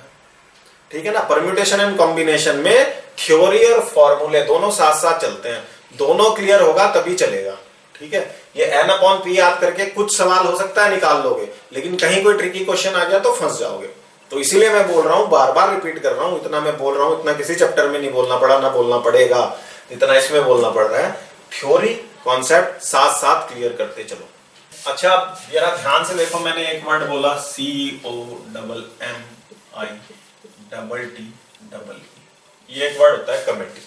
ठीक है ना। परम्यूटेशन एंड कॉम्बिनेशन में थ्योरी और फॉर्मूले दोनों साथ साथ चलते हैं, दोनों क्लियर होगा तभी चलेगा, ठीक है। ये n अपॉन p याद करके कुछ सवाल हो सकता है निकाल लोगे, लेकिन कहीं कोई ट्रिकी क्वेश्चन आ गया तो फंस जाओगे। तो इसीलिए मैं बोल रहा हूं, बार बार रिपीट कर रहा हूं, इतना मैं बोल रहा हूं, इतना किसी चैप्टर में नहीं बोलना पड़ा, ना बोलना पड़ेगा, इतना इसमें बोलना पड़ रहा है। थ्योरी कॉन्सेप्ट साथ साथ क्लियर करते चलो। अच्छा जरा ध्यान से देखो, मैंने एक वर्ड बोला COMMITT, ये एक वर्ड होता है कमिटी।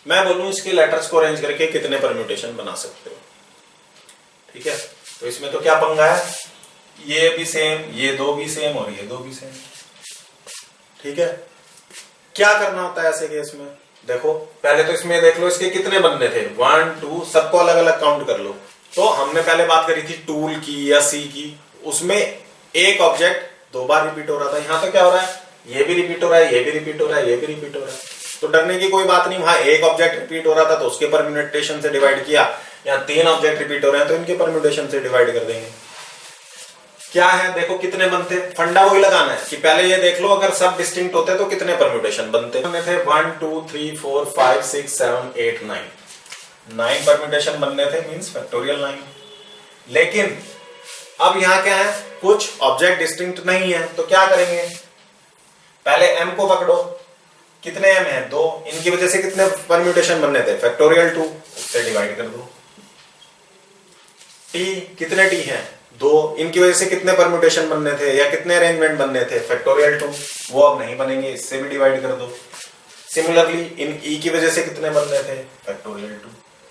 मैं बोलूं इसके लेटर्स को अरेंज करके कितने परम्यूटेशन बना सकते हो, ठीक है। तो इसमें तो क्या पंगा है, ये भी सेम, ये 2 भी सेम और ये 2 भी सेम, ठीक है। क्या करना होता है ऐसे केस में, देखो पहले तो इसमें देख लो इसके कितने बनने थे, 1 2, सबको अलग अलग काउंट कर लो। तो हमने पहले बात करी थी टूल की या सी की, उसमें एक ऑब्जेक्ट 2 बार रिपीट हो रहा था। यहां तो क्या हो रहा है, ये भी रिपीट हो रहा है, ये भी रिपीट हो रहा है, ये भी रिपीट हो रहा है। तो डरने की कोई बात नहीं, वहां एक ऑब्जेक्ट रिपीट हो रहा था तो उसके परम्यूटेशन से डिवाइड किया, यहाँ 3 ऑब्जेक्ट रिपीट हो रहे हैं तो इनके परम्यूटेशन से डिवाइड कर देंगे। क्या है देखो कितने बनते, फंडा वही लगाना है कि पहले ये देख लो अगर सब डिस्टिंक्ट होते तो कितने परम्यूटेशन बनते थे, 1 2 3 4 5 6 7 8 9 परम्यूटेशन बनने थे, मींस फैक्टोरियल 9। लेकिन अब यहां क्या है, कुछ ऑब्जेक्ट डिस्टिंक्ट नहीं है, तो क्या करेंगे, पहले m को पकड़ो, कितने m है 2, इनकी वजह से कितने परम्यूटेशन बनने थे, फैक्टोरियल 2, उससे डिवाइड कर दो। t कितने t हैं 2, इनकी वजह से कितने परम्यूटेशन बनने थे या कितने अरेंजमेंट बनने थे, फैक्टोरियल 2, वो अब नहीं बनेंगे, इससे भी डिवाइड कर दो। सिमिलरली इन e की वजह से कितने बनने थे, फैक्टोरियल 2,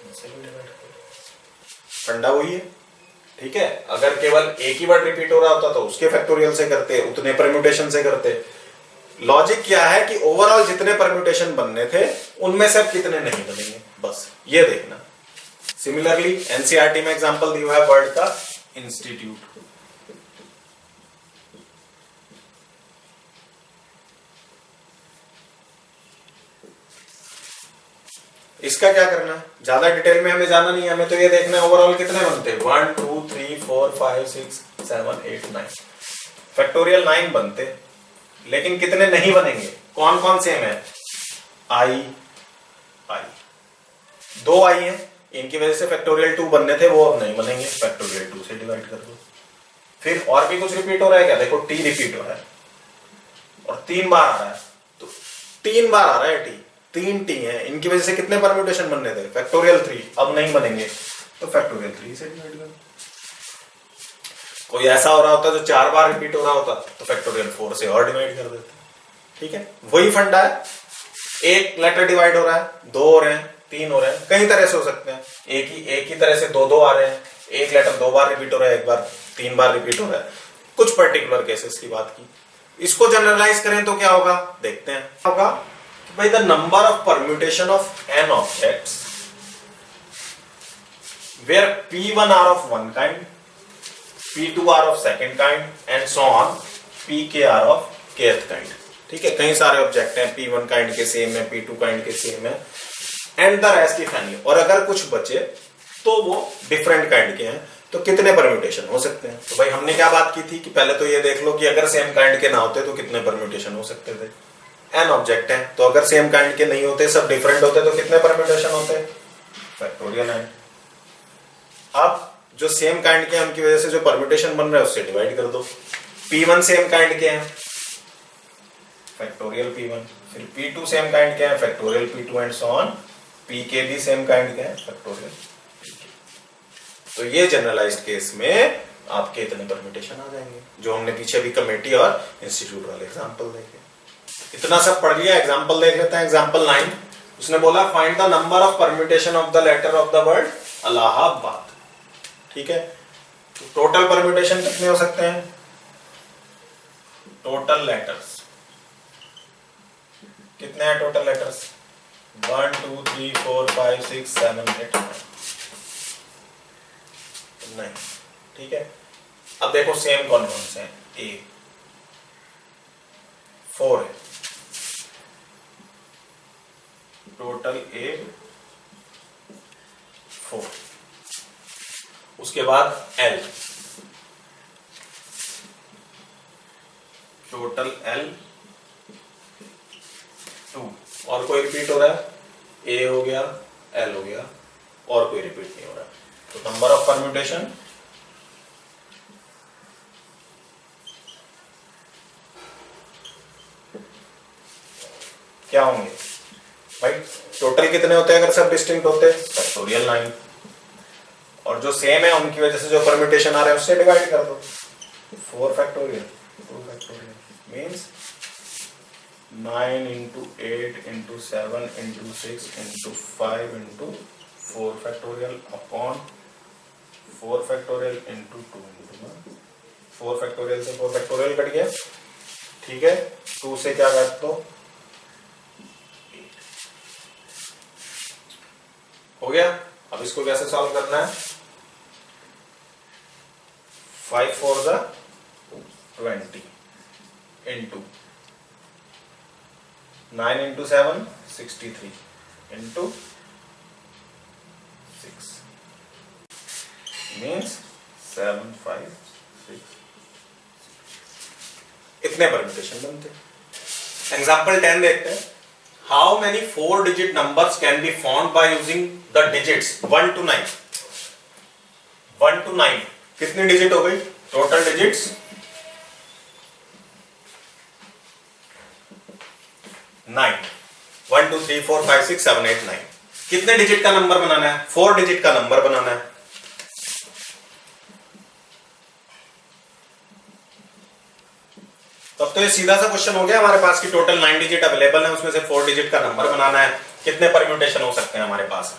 इससे भी डिवाइड कर दो। फंडा वही है, ठीक है। अगर केवल एक ही वर्ड रिपीट हो रहा होता तो उसके फैक्टोरियल से करते, उतने परम्यूटेशन से करते। लॉजिक क्या है कि ओवरऑल जितने परम्यूटेशन बनने थे उनमें से अब कितने नहीं बनेंगे, बस ये देखना। सिमिलरली एनसीईआरटी में एग्जांपल दिया है वर्ड का इंस्टीट्यूट, इसका क्या करना है, ज्यादा डिटेल में हमें जाना नहीं है, हमें तो ये देखना है ओवरऑल कितने बनते हैं, 1 2 3 4 5 6 7 8 9, फैक्टोरियल 9 बनते, लेकिन कितने नहीं बनेंगे, कौन कौन सेम है, आई 2 आई है, इनकी वजह से फैक्टोरियल 2 बनने थे वो अब नहीं बनेंगे, फैक्टोरियल 2 से डिवाइड कर दो। फिर और भी कुछ रिपीट हो रहा है क्या, देखो टी रिपीट हो रहा है और 3 बार आ रहा है, तो 3 बार आ रहा है टी, 3 टी है, इनकी वजह से कितने परम्यूटेशन बनने थे, फैक्टोरियल 3, अब नहीं बनेंगे तो फैक्टोरियल 3 से डिवाइड कर दो। कोई ऐसा हो रहा होता जो 4 बार रिपीट हो रहा होता तो फैक्टोरियल 4 से और डिवाइड कर देते, ठीक है। वही फंडा है, एक लेटर डिवाइड हो रहा है, 2 हो रहे हैं, 3 हो रहे हैं, कई तरह से हो सकते हैं, एक ही तरह से 2 आ रहे हैं, एक लेटर 2 बार रिपीट हो रहा है, एक बार 3 बार रिपीट हो रहा है, कुछ पर्टिकुलर केसेस की बात की। इसको जनरलाइज करें तो क्या होगा, देखते हैं होगा कि भाई the number of permutation of n objects where p1 are of one kind, p2 are of second kind and so on, pk are of kth kind, ठीक है। कई सारे ऑब्जेक्ट हैं, p1 काइंड के सेम है, p2 काइंड के सेम है, and the rest if any, और अगर कुछ बचे तो वो डिफरेंट काइंड के हैं, तो कितने परम्यूटेशन हो सकते हैं। तो भाई हमने क्या बात की थी कि पहले तो ये देख लो कि अगर सेम काइंड के ना होते तो कितने परम्यूटेशन हो सकते थे, n ऑब्जेक्ट हैं, तो अगर सेम काइंड के नहीं होते, सब डिफरेंट होते, तो कितने परम्यूटेशन होते, फैक्टोरियल n। अब जो सेम काइंड के हैं उनकी वजह से जो परम्यूटेशन बन रहा है उससे डिवाइड कर दो। p1 सेम काइंड के हैं, फैक्टोरियल p1, फिर p2 सेम काइंड के हैं, factorial p2 and so on, pk भी सेम काइंड के हैं, फैक्टोरियल pk। तो ये जनरलाइज्ड केस में आपके इतने परम्यूटेशन आ जाएंगे, जो हमने पीछे भी कमेटी और इंस्टीट्यूट वाले एग्जांपल देखे। इतना सब पढ़ लिया, एग्जांपल देख लेते हैं। एग्जांपल 9, उसने बोला find the number of permutation of the letter of the word Allahabad. ठीक है, तो टोटल परम्यूटेशन कितने हो सकते हैं? टोटल लेटर्स कितने हैं? Total letters 1 2 3 4 5 6 7 8 9। ठीक है, अब देखो सेम कौन कौन से हैं। ए 4 है, टोटल ए 4। उसके बाद एल, टोटल एल 2। और कोई रिपीट हो रहा है? ए हो गया, एल हो गया, और कोई रिपीट नहीं हो रहा। तो नंबर ऑफ परम्यूटेशन क्या होंगे भाई? टोटल कितने होते हैं अगर सब डिस्टिंक्ट होते? फैक्टोरियल 9। और जो सेम है उनकी वजह से जो परम्यूटेशन आ रहा है उससे डिवाइड कर दो। 4 factorial 2 factorial means 9 into 8 into 7 into 6 into 5 into 4 factorial upon 4 factorial into 2 into 1। 4 factorial से 4 factorial कट गया। ठीक है, 2 से क्या काट दो? 8 हो गया। अब इसको कैसे सॉल्व करना है? 5 4 जा 20 into 9 into 7 63 into 6 means 7 5 6। इतने परम्यूटेशन बनते। एग्जाम्पल 10 देखते हैं। How many 4 digit numbers can be found by using the digits 1 to 9। 1 to 9 कितनी डिजिट हो गई? Total digits 9। 1 2 3 4 5 6 7 8 9। कितने डिजिट का नंबर बनाना है? 4 डिजिट का नंबर बनाना है। तब तो ये सीधा सा क्वेश्चन हो गया हमारे पास कि टोटल 9 डिजिट अवेलेबल है, उसमें से 4 डिजिट का नंबर बनाना है। कितने परम्यूटेशन हो सकते हैं हमारे पास?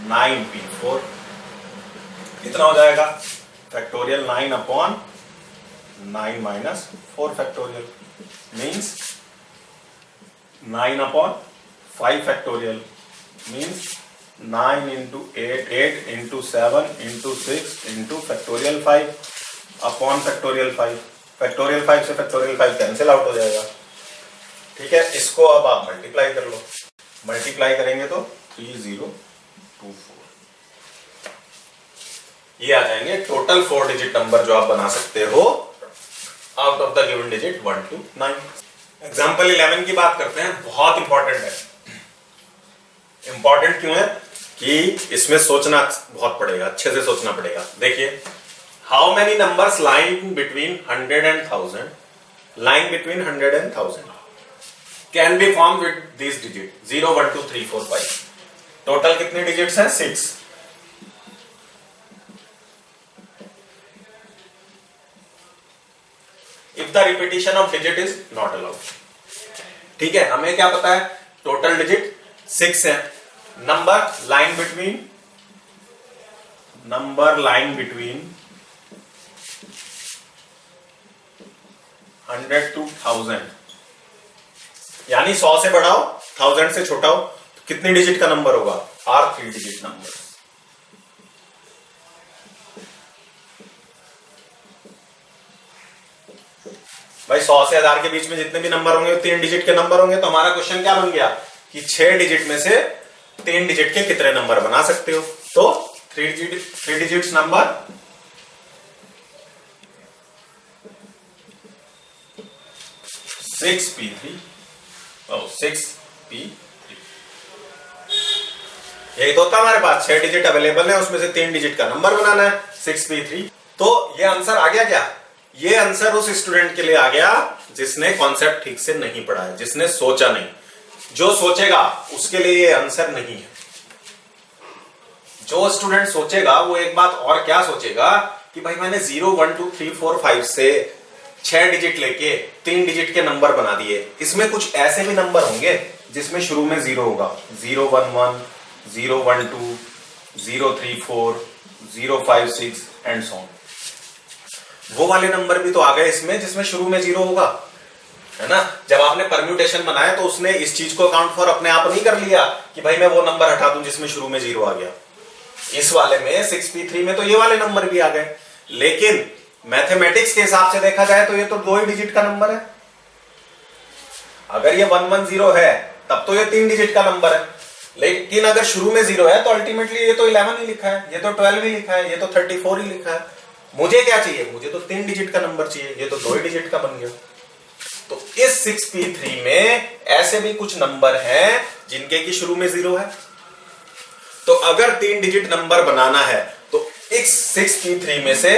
9p4 कितना हो जाएगा? Factorial 9 upon 9 minus 4 factorial means 9 upon 5 factorial means 9 into 8 8 into 7 into 6 into factorial 5 upon factorial 5। factorial 5 से factorial 5 कैंसिल आउट हो जाएगा। ठीक है, इसको अब आप मल्टीप्लाई कर लो। मल्टीप्लाई करेंगे तो 3024 ये आ जाएंगे टोटल 4 डिजिट नंबर जो आप बना सकते हो out of the given digit 1 to 9। Example 11 की बात करते हैं, बहुत इंपॉर्टेंट है। इंपॉर्टेंट क्यों है? कि इसमें सोचना बहुत पड़ेगा, अच्छे से सोचना पड़ेगा। देखिए, how many numbers line between 100 and 1000, line between 100 and 1000 can be form with this digit 0 1 2 3 4 5। Total कितने डिजिट्स हैं? 6। If the repetition of digit is not allowed। ठीक है, हमें क्या पता है? टोटल डिजिट 6 है। नंबर लाइन बिटवीन 100 to 1000 यानी 100 से बढ़ाओ 1000 से छोटा हो तो कितनी डिजिट का नंबर होगा? Are 3 digit number. भाई 100 से 1000 के बीच में जितने भी नंबर होंगे 3 डिजिट के नंबर होंगे। तो हमारा क्वेश्चन क्या बन गया कि 6 डिजिट में से 3 डिजिट के कितने नंबर बना सकते हो? तो 3 डिजिट्स नंबर 6p3 6p3 यही तो होता है हमारे पास। 6 डिजिट अवेलेबल है, उसमें से 3 डिजिट का नंबर बनाना है 6p3। तो ये आंसर आ गया क्या? ये आंसर उस स्टूडेंट के लिए आ गया जिसने कॉन्सेप्ट ठीक से नहीं पढ़ा है, जिसने सोचा नहीं। जो सोचेगा उसके लिए ये आंसर नहीं है। जो स्टूडेंट सोचेगा वो एक बात और क्या सोचेगा कि भाई मैंने 0 1 2 3 4 5 से 6 डिजिट लेके 3 डिजिट के नंबर बना दिए। इसमें कुछ ऐसे भी नंबर होंगे जिसमें शुरू में 0 होगा, 0 1 1 0 1 2 0 3 4 0 5 6 एंड सो ऑन। वो वाले नंबर भी तो आ गए इसमें जिसमें शुरू में 0 होगा, है ना। जब आपने परम्यूटेशन बनाया तो उसने इस चीज को अकाउंट फॉर अपने आप नहीं कर लिया कि भाई मैं वो नंबर हटा दूं जिसमें शुरू में 0 आ गया। इस वाले में 6p3 में तो ये वाले नंबर भी आ गए, लेकिन मैथमेटिक्स के हिसाब से देखा जाए तो ये तो 2 ही डिजिट का नंबर है। अगर ये 110 है तब तो ये 3 डिजिट का नंबर है, लेकिन अगर शुरू में 0 है तो अल्टीमेटली ये तो 11 ही लिखा है, ये तो 12 ही लिखा है, ये तो 34 ही लिखा है। मुझे क्या चाहिए, मुझे तो 3 डिजिट का नंबर चाहिए, ये तो 2 ही डिजिट का बन गया। तो इस 6p3 में ऐसे भी कुछ नंबर हैं जिनके की शुरू में 0 है। तो अगर 3 डिजिट नंबर बनाना है तो इस 6p3 में से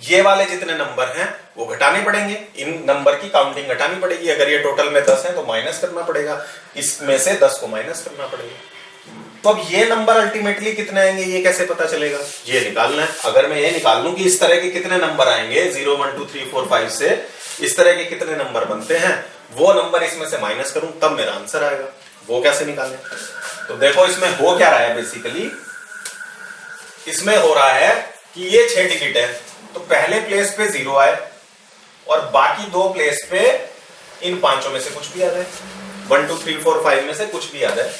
ये वाले जितने नंबर हैं वो घटाने पड़ेंगे, इन नंबर की काउंटिंग घटानी पड़ेगी। अगर ये टोटल में 10 है तो माइनस करना पड़ेगा, इसमें से 10 को माइनस करना पड़ेगा। तो अब ये नंबर अल्टीमेटली कितने आएंगे ये कैसे पता चलेगा, ये निकालना है। अगर मैं ये निकाल लूं कि इस तरह के कितने नंबर आएंगे 0 1 2 3 4 5 से इस तरह के कितने नंबर बनते हैं, वो नंबर इसमें से माइनस करूं तब मेरा आंसर आएगा। वो कैसे निकालें, तो देखो इसमें हो क्या रहा है, बेसिकली इसमें हो रहा है कि ये 6 डिजिट है तो पहले प्लेस पे 0 आए और बाकी 2 प्लेस पे इन पांचों में से कुछ भी आ जाए, 1 2 3 4 5 में से कुछ भी आ जाए।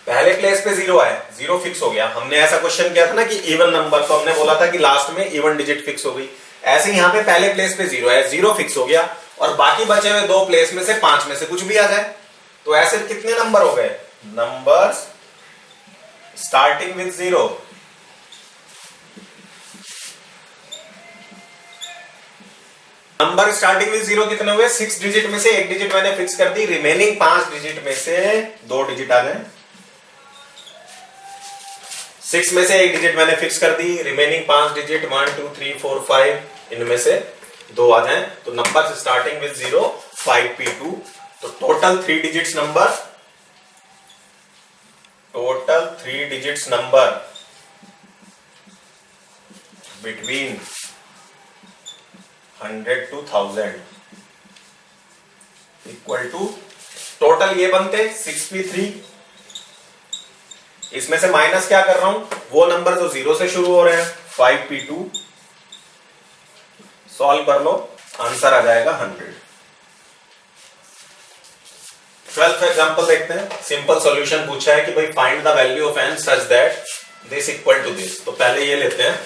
पहले प्लेस पे 0 आए, 0 फिक्स हो गया। हमने ऐसा क्वेश्चन किया था ना कि इवन नंबर, तो हमने बोला था कि लास्ट में इवन डिजिट फिक्स हो गई। ऐसे यहां पे पहले प्लेस पे 0 है, 0 फिक्स हो गया और बाकी बचे हुए 2 प्लेस में से 5 में से कुछ भी आ जाए। तो ऐसे कितने नंबर हो गए, numbers starting with 0। Number starting with 0 कितने हुए, 6 डिजिट में से 1 डिजिट मैंने फिक्स कर दी, रिमेनिंग 5 डिजिट में से 2 डिजिट आ गए। 6 में से 1 डिजिट मैंने फिक्स कर दी, रिमेनिंग 5 डिजिट 1 2 3 4 5 इनमें से 2 आ जाए। तो नंबर स्टार्टिंग विद 0 5p2। तो total 3 digits number, total 3 digits number between 100 to 1000 equal to total ये बनते 6p3। इसमें से माइनस क्या कर रहा हूं, वो नंबर जो 0 से शुरू हो रहे हैं 5p2। सॉल्व कर लो, आंसर आ जाएगा 100। 12th एग्जांपल देखते हैं। सिंपल सॉल्यूशन पूछा है कि भाई find the value of n such that this equal to this. तो पहले ये लेते हैं,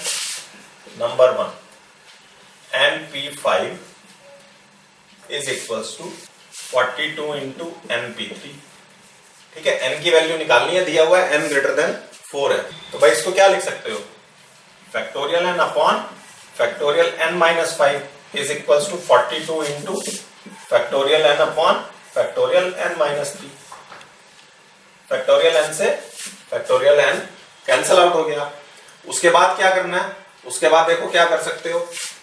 number 1 np5 is equals to 42 into np3। ठीक है, n की वैल्यू निकालनी है, दिया हुआ है n ग्रेटर देन 4 है। तो भाई इसको क्या लिख सकते हो, factorial n upon factorial n minus 5 is equals to 42 into factorial n upon factorial n minus 3। Factorial n से फैक्टोरियल n कैंसिल आउट हो गया। उसके बाद क्या करना है, उसके बाद देखो क्या कर सकते हो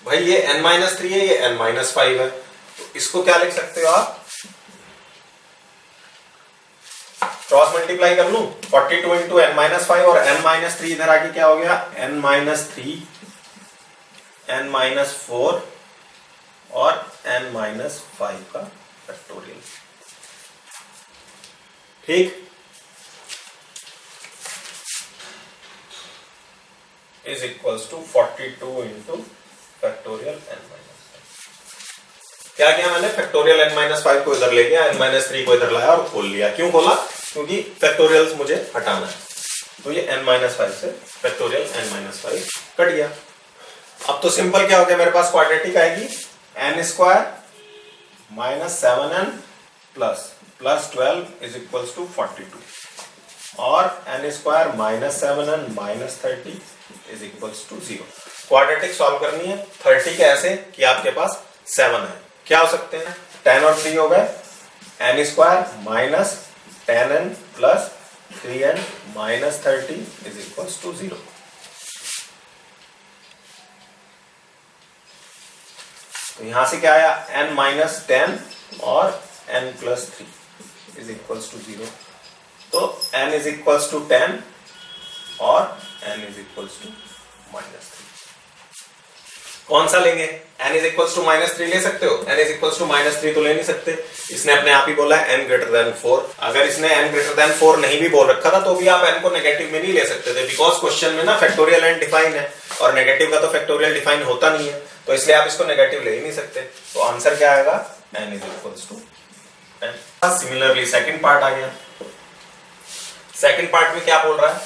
भाई, ये n माइनस 3 है, ये n माइनस 5 है, तो इसको क्या लिख सकते हो आप, क्रॉस मल्टीप्लाई कर लूं, 42 इंटू n माइनस 5 और n माइनस 3 इधर आके क्या हो गया, n माइनस 3 n माइनस 4 और n माइनस 5 का फैक्टोरियल। ठीक, is equals to 42 into factorial n minus 5। क्या किया मैंने, फैक्टोरियल n माइनस 5 को इधर ले गया, n माइनस 3 को इधर लाया और खोल लिया। क्यों खोला, क्योंकि फैक्टोरियल्स मुझे हटाना है। तो ये n माइनस 5 से फैक्टोरियल n माइनस 5 कट गया। अब तो सिंपल क्या हो गया, मेरे पास क्वाड्रेटिक आएगी, n square minus 7n plus 12 is equals to 42 और n square minus 7n minus 30 is equals to 0। Quadratic solve करनी है। 30 के ऐसे कि आपके पास 7 है, क्या हो सकते हैं, 10 और 3 हो गए, n square minus 10n plus 3n minus 30 is equals to 0। तो यहां से क्या आया, n माइनस 10 और n plus 3 is equals to 0। तो n इज इक्वल्स टू 10 और n इज इक्वल्स टू -3। कौन सा लेंगे? n इज इक्वल्स टू -3 ले सकते हो? n इज इक्वल्स टू -3 तो ले नहीं सकते, इसने अपने आप ही बोला है n ग्रेटर देन 4। अगर इसने n ग्रेटर देन 4 नहीं भी बोल रखा था तो भी आप n को नेगेटिव में नहीं ले सकते थे, बिकॉज क्वेश्चन में ना फैक्टोरियल n डिफाइन है और नेगेटिव का तो फैक्टोरियल डिफाइन होता नहीं है, तो इसलिए आप इसको नेगेटिव ले ही नहीं सकते। तो आंसर क्या आएगा? n is equals to 10। Similarly second part आ गया। सेकंड पार्ट में क्या बोल रहा है?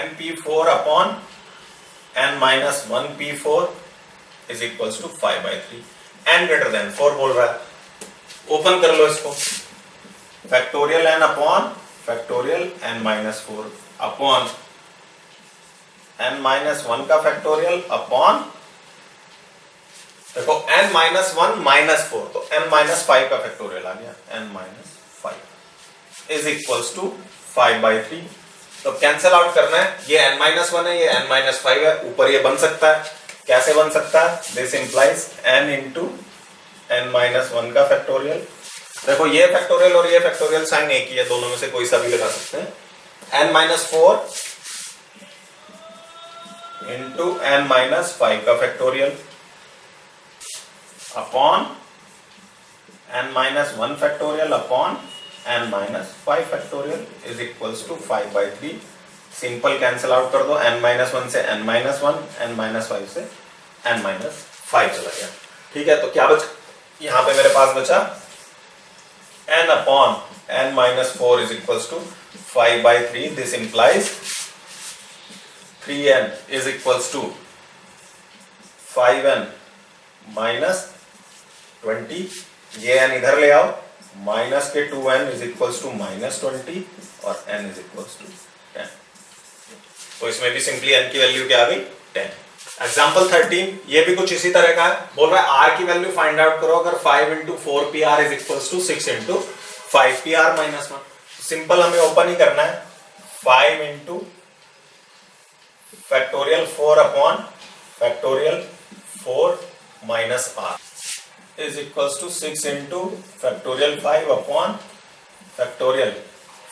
np4 upon n minus 1p4 is equals to 5/3। n greater than 4 बोल रहा है। ओपन कर लो इसको, factorial n upon factorial n minus 4 upon n minus 1 का फैक्टोरियल अपॉन, देखो n माइनस 1 माइनस 4 तो n माइनस 5 का फैक्टोरियल आ गया, n minus 5 is equals to 5/3। तो कैंसिल आउट करना है, ये n माइनस 1 है, ये n माइनस 5 है, ऊपर ये बन सकता है। कैसे बन सकता है? This implies n into n minus 1 का फैक्टोरियल। देखो ये फैक्टोरियल और ये फैक्टोरियल साइन एक ही है, दोनों में से कोई सा भी लगा सकते हैं। n minus 4 into n minus 5 का factorial upon n minus 1 factorial upon n minus 5 factorial is equals to 5/3। Simple cancel out कर दो, n माइनस 1 से n माइनस 1, n माइनस 5 से n माइनस 5 चला गया। ठीक है, तो क्या बचा? यहां पे मेरे पास बचा n upon n minus 4 is equals to 5/3। This implies 3n is equals to 5n minus 20। ये n इधर ले आओ, माइनस के 2n is equals to minus 20 और n इज इक्वल्स टू 10। तो इसमें भी सिंपली n की वैल्यू क्या आ गई? 10। एग्जाम्पल 13, ये भी कुछ इसी तरह का है। बोल रहा है r की वैल्यू फाइंड आउट करो अगर 5 into 4pr is equals to 6 into 5pr minus 1। Simple हमें ओपन ही करना है, 5 into factorial 4 upon factorial 4 minus r is equals to 6 into factorial 5 upon factorial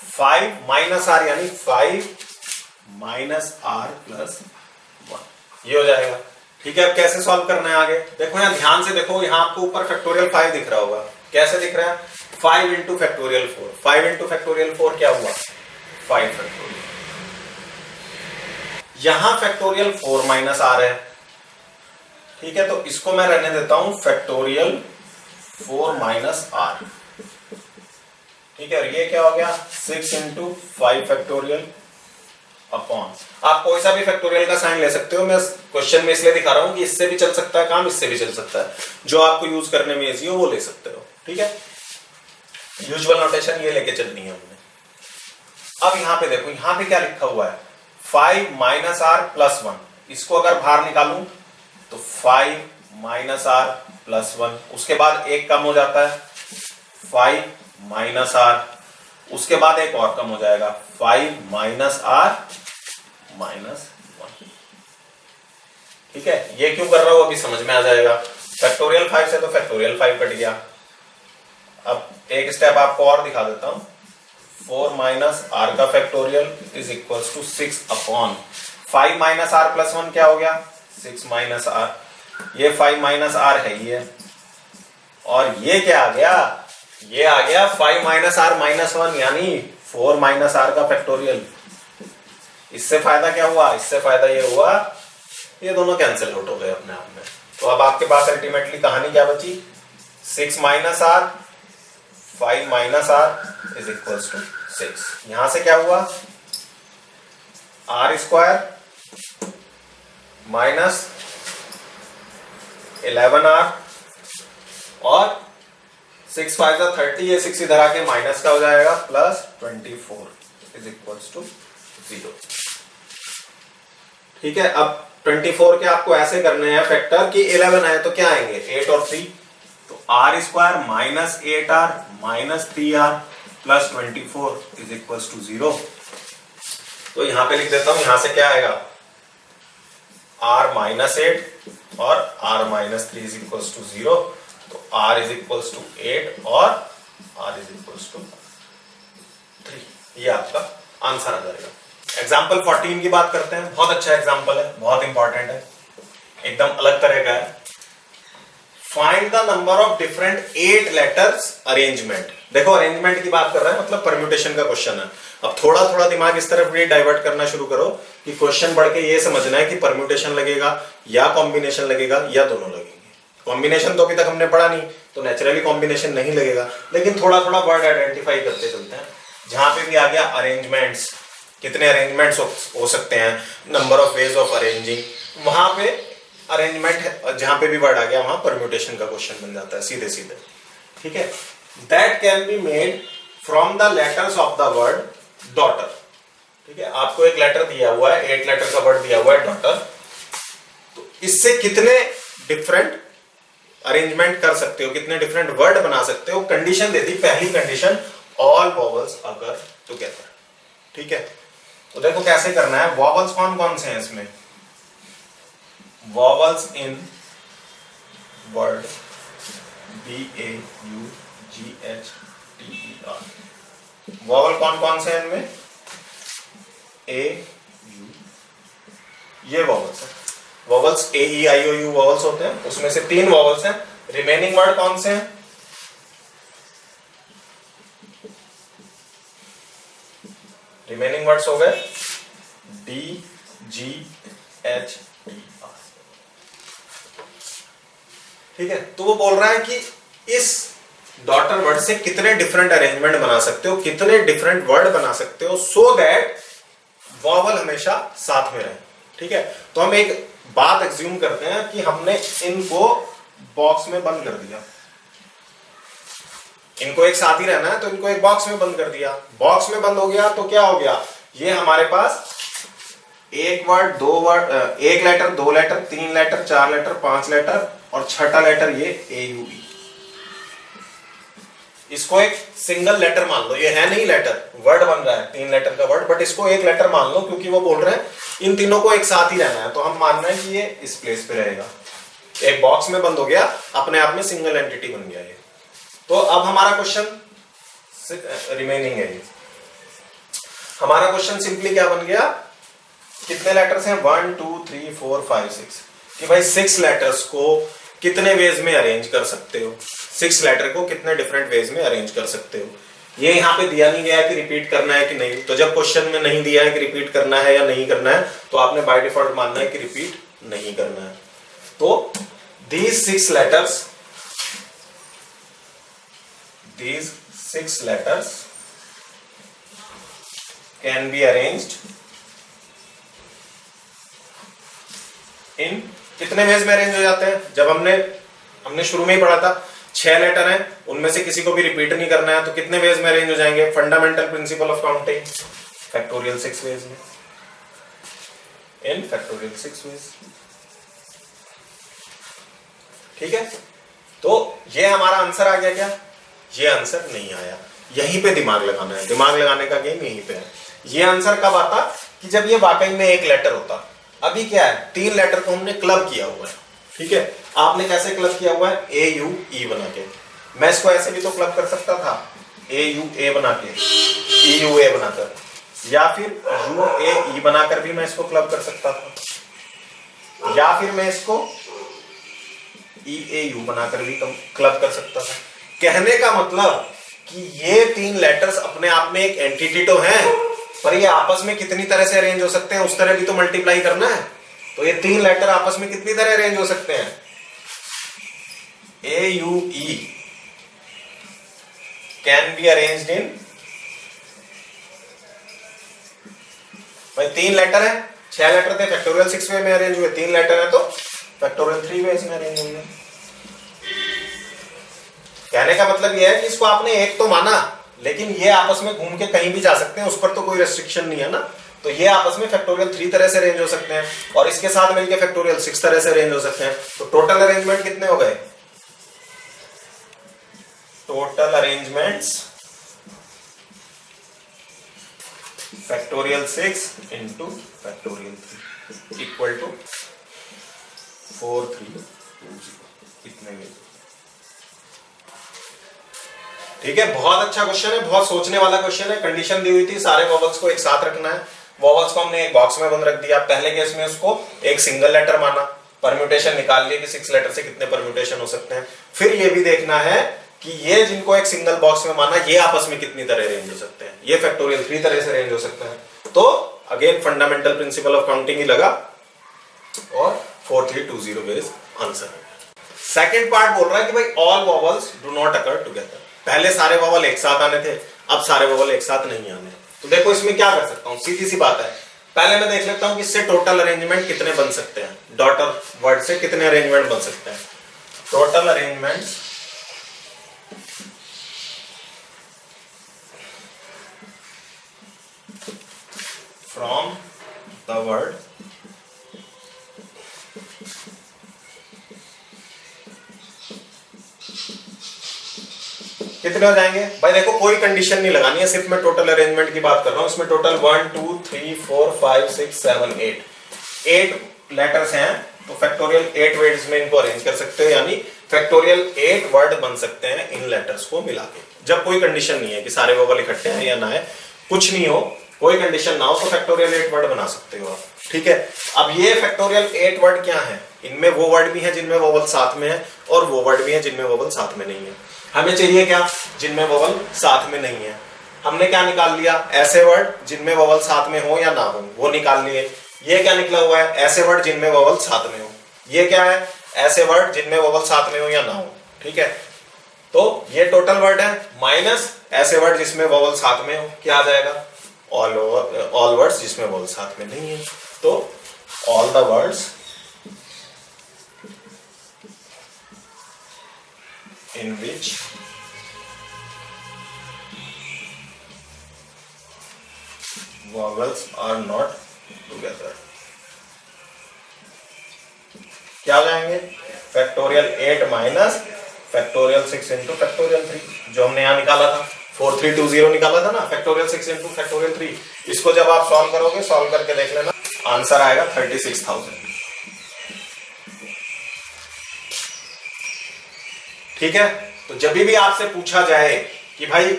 5 minus r यानी 5 minus r plus 1, ये हो जाएगा। ठीक है, अब कैसे सॉल्व करना है आगे? देखो यहाँ ध्यान से देखो, यहाँ आपको ऊपर फैक्टोरियल 5 दिख रहा होगा। कैसे दिख रहा है? 5 इंटू फैक्टोरियल 4। 5 इंटू फैक्टोरियल 4 क्या हुआ? 5 फैक्टोरियल। यहां फैक्टोरियल 4 माइनस r है। ठीक है, तो इसको मैं रहने देता हूं फैक्टोरियल 4 माइनस r। ठीक है, और ये क्या हो गया? 6 इंटू 5 फैक्टोरियल अपॉन, आप कोई सा भी फैक्टोरियल का साइन ले सकते हो। मैं क्वेश्चन में इसलिए दिखा रहा हूं कि इससे भी चल सकता है काम, इससे भी चल सकता है, जो आपको यूज करने में इजी हो वो ले सकते हो। ठीक है, यूजुअल नोटेशन ये लेके चलनी है हमने। अब यहां पे देखो, यहां पे क्या लिखा हुआ है? 5 माइनस r प्लस 1। इसको अगर बाहर निकालूं तो 5 माइनस r प्लस 1, उसके बाद एक कम हो जाता है 5 माइनस r, उसके बाद एक और कम हो जाएगा 5 माइनस r माइनस 1। ठीक है, ये क्यों कर रहा हूं अभी समझ में आ जाएगा। फैक्टोरियल 5 से तो फैक्टोरियल 5 कट गया। अब एक स्टेप आपको और दिखा देता हूं, 4 माइनस r का factorial is equals to 6 upon 5 minus r plus 1 क्या हो गया? 6 माइनस r। ये 5 माइनस r है ये, और ये क्या आ गया? ये आ गया 5 माइनस r माइनस 1 यानी 4 माइनस r का फैक्टोरियल। इससे फायदा क्या हुआ? इससे फायदा ये हुआ, ये दोनों कैंसिल आउट हो गए अपने आप में। तो अब आपके पास अल्टीमेटली कहानी क्या बची? 6 minus r 5 minus r is equals to 6। यहां से क्या हुआ? r स्क्वायर माइनस 11r और 6 5 30, ये 6 इधर आके माइनस का हो जाएगा प्लस 24 इज इक्वल्स टू 0। ठीक है, अब 24 के आपको ऐसे करने हैं फैक्टर कि 11 है तो क्या आएंगे? 8 और 3, तो r square minus 8r minus 3r plus 24 is equals to 0। तो यहां पे लिख देता हूं, यहां से क्या आएगा? r माइनस 8 और r minus 3 is equals to 0। तो r इज इक्वल्स टू 8 और r इज इक्वल्स टू 3। ये आपका आंसर आ जाएगा। एग्जाम्पल 14 की बात करते हैं। बहुत अच्छा एग्जाम्पल है, बहुत इंपॉर्टेंट है, एकदम अलग तरह का है। Find the number of different 8 letters arrangement. देखो अरेंजमेंट की बात कर रहे हैं, मतलब परम्यूटेशन का क्वेश्चन है। अब थोड़ा थोड़ा दिमाग इस तरफ भी डाइवर्ट करना शुरू करो कि क्वेश्चन पढ़ के ये समझना है कि परम्यूटेशन लगेगा या कॉम्बिनेशन लगेगा या दोनों लगेंगे। कॉम्बिनेशन तो अभी तक हमने पढ़ा नहीं, तो नेचुरली कॉम्बिनेशन नहीं लगेगा, लेकिन थोड़ा थोड़ा वर्ड आइडेंटिफाई करते चलते हैं। जहां पे भी आ गया अरेंजमेंट्स, कितने अरेंजमेंट्स हो सकते हैं, number of ways of arranging, वहां पे अरेंजमेंट जहां पे भी वर्ड आ गया वहां परम्यूटेशन का क्वेश्चन बन जाता है सीधे सीधे। ठीक है, that can be made from the letters of the word daughter. ठीक है, आपको एक लेटर दिया हुआ है, 8 लेटर का वर्ड दिया हुआ है डॉटर, तो इससे कितने डिफरेंट अरेंजमेंट कर सकते हो, कितने डिफरेंट वर्ड बना सकते हो। कंडीशन दे दी, पहली कंडीशन ऑल वॉवल्स अगर टुगेदर। ठीक है, तो देखो कैसे करना है। वॉवल्स कौन कौन से हैं इसमें, वॉवल्स इन वर्ड BAUGHTER, वॉवल कौन कौन से हैं इनमें, A U, ये वॉवल्स है। वॉवल्स AEIOU वॉवल्स होते हैं, उसमें से 3 वॉवल्स हैं। रिमेनिंग वर्ड कौन से हैं, रिमेनिंग वर्ड्स हो गए DGHTR। ठीक है, तो वो बोल रहा है कि इस डॉटर वर्ड से कितने डिफरेंट अरेंजमेंट बना सकते हो, कितने डिफरेंट वर्ड बना सकते हो, सो दैट वॉवल हमेशा साथ में रहे। ठीक है, तो हम एक बात एज्यूम करते हैं कि हमने इनको बॉक्स में बंद कर दिया, इनको एक साथ ही रहना है तो इनको एक बॉक्स में बंद कर दिया। बॉक्स में बंद हो गया तो क्या हो गया, ये हमारे पास एक word, 2 word, 1 letter, 2 letter, 3 letter, 4 letter, 5 letter और छठा लेटर ये AUE। इसको एक सिंगल लेटर मान लो, ये है नहीं लेटर, वर्ड बन रहा है 3 लेटर का वर्ड, बट इसको एक लेटर मान लो क्योंकि वो बोल रहे हैं इन तीनों को एक साथ ही रहना है, तो हम मान रहे हैं कि ये इस प्लेस पे रहेगा। एक बॉक्स में बंद हो गया, अपने आप में सिंगल एंटिटी बन गया ये। तो अब हमारा क्वेश्चन रिमेनिंग है, हमारा क्वेश्चन सिंपली क्या बन गया, कितने लेटर्स हैं 1 2 3 4 5 6, कि भाई 6 लेटर्स को कितने वेज में अरेंज कर सकते हो, 6 लेटर को कितने डिफरेंट वेज में अरेंज कर सकते हो। ये यहाँ पे दिया नहीं गया कि रिपीट करना है कि नहीं, तो जब क्वेश्चन में नहीं दिया है कि रिपीट करना है या नहीं करना है, तो आपने बाय डिफॉल्ट मानना है कि रिपीट नहीं करना है। तो these 6 letters can be arranged in, कितने वेज में अरेंज हो जाते हैं, जब हमने शुरू में ही पढ़ा था 6 लेटर हैं, उनमें से किसी को भी रिपीट नहीं करना है, तो कितने वेज में अरेंज हो जाएंगे, fundamental principle of counting, factorial 6 ways में, इन फैक्टोरियल 6 वेज। ठीक है, तो ये हमारा आंसर आ गया क्या, ये आंसर नहीं आया। यहीं पे दिमाग लगाना है, दिमाग लगाने का गेम यहीं पे है। ये आंसर कब आता कि जब ये वाकई में एक लेटर होता। अभी क्या है, 3 लेटर को हमने क्लब किया हुआ है। ठीक है, आपने कैसे क्लब किया हुआ है, AUE बना के। मैं इसको ऐसे भी तो क्लब कर सकता था, AUA बना के, EUA बनाकर, या फिर UAE बनाकर भी मैं इसको क्लब कर सकता था, या फिर मैं इसको EAU बनाकर भी क्लब कर सकता था। कहने का मतलब कि ये 3 लेटर्स अपने आप में एक एंटिटी तो हैं, पर ये आपस में कितनी तरह से अरेंज हो सकते हैं, उस तरह भी तो मल्टीप्लाई करना है। तो ये 3 लेटर आपस में कितनी तरह अरेंज हो सकते हैं, AUE can be arranged in, भाई 3 लेटर है, 6 लेटर थे फैक्टोरियल 6 वे में अरेंज हुए, 3 लेटर है तो फैक्टोरियल 3 वेज में अरेंज होंगे। कहने का मतलब यह है कि इसको आपने एक तो माना, लेकिन ये आपस में घूम के कहीं भी जा सकते हैं, उस पर तो कोई रेस्ट्रिक्शन नहीं है ना। तो ये आपस में फैक्टोरियल 3 तरह से अरेंज हो सकते हैं, और इसके साथ मिलकर फैक्टोरियल 6 तरह से अरेंज हो सकते हैं। तो टोटल अरेंजमेंट कितने हो गए, total arrangements factorial 6 into factorial 3 equal to 4320, इतने में। ठीक है, बहुत अच्छा क्वेश्चन है, बहुत सोचने वाला क्वेश्चन है। कंडीशन दी हुई थी सारे वॉवल्स को एक साथ रखना है, वॉवल्स को हमने एक बॉक्स में बंद रख दिया। पहले केस में उसको एक सिंगल लेटर माना, परम्यूटेशन निकाल लिए कि 6 लेटर से कितने परम्यूटेशन हो सकते हैं। फिर ये भी देखना है कि ये जिनको एक सिंगल बॉक्स में माना ये आपस में कितनी तरह रेंज हो सकते हैं। ये फैक्टोरियल 3 तरह से रेंज हो सकते हैं। तो again fundamental principle of counting ही लगा और 4320 बेस आंसर। सेकंड पार्ट बोल रहा है कि भाई all vowels do not occur together. पहले सारे वॉवल एक साथ आने थे, अब सारे वॉवल एक साथ नहीं आने। तो देखो इसमें क्या कर सकता हूं, सीधी सी बात है। पहले मैं देख लेता हूं कि इससे टोटल अरेंजमेंट कितने बन सकते हैं, डॉटर वर्ड से कितने अरेंजमेंट बन सकते हैं। Total arrangement from the word कितने हो जाएंगे भाई। देखो कोई कंडीशन नहीं लगानी है, सिर्फ मैं टोटल अरेंजमेंट की बात कर रहा हूं। इसमें टोटल 1 2 3 4 5 6 7 8 लेटर्स हैं, तो फैक्टोरियल 8 वर्ड्स में इनको अरेंज कर सकते हो, यानी फैक्टोरियल 8 वर्ड बन सकते हैं इन लेटर्स को मिला के। जब कोई कंडीशन नहीं है कि सारे वोवल इकट्ठे हैं या ना है, कुछ नहीं हो, कोई कंडीशन ना हो, तो फैक्टोरियल 8 वर्ड बना सकते हो आप। ठीक है, अब ये फैक्टोरियल 8 वर्ड क्या है, इनमें वो वर्ड भी है जिनमें वोवल साथ में है और वो वर्ड भी है जिनमें वोवल साथ में नहीं है। हमें चाहिए क्या, जिनमें वोवल साथ में नहीं है। हमने क्या निकाल लिया, ऐसे वर्ड जिनमें वोवल साथ में हो या ना हो, वो निकाल लिए। ये क्या निकला हुआ है, ऐसे वर्ड जिनमें वोवल साथ में हो। ये क्या है, ऐसे वर्ड जिनमें वोवल साथ में हो या ना हो। ठीक है, तो ये टोटल वर्ड है माइनस ऐसे वर्ड जिसमें वोवल साथ में हो, क्या आ जाएगा, ऑल वर्ड्स जिसमें वोवल साथ में नहीं है। तो all the words in which vowels are not together क्या हो जाएंगे, factorial 8 minus factorial 6 into factorial 3, जो हमने यहां निकाला था 4320 निकाला था ना, फैक्टोरियल 6 इंटू फैक्टोरियल 3। इसको जब आप सॉल्व करोगे, सॉल्व करके देख लेना, आंसर आएगा 36,000। ठीक है, तो जब भी आपसे पूछा जाए कि भाई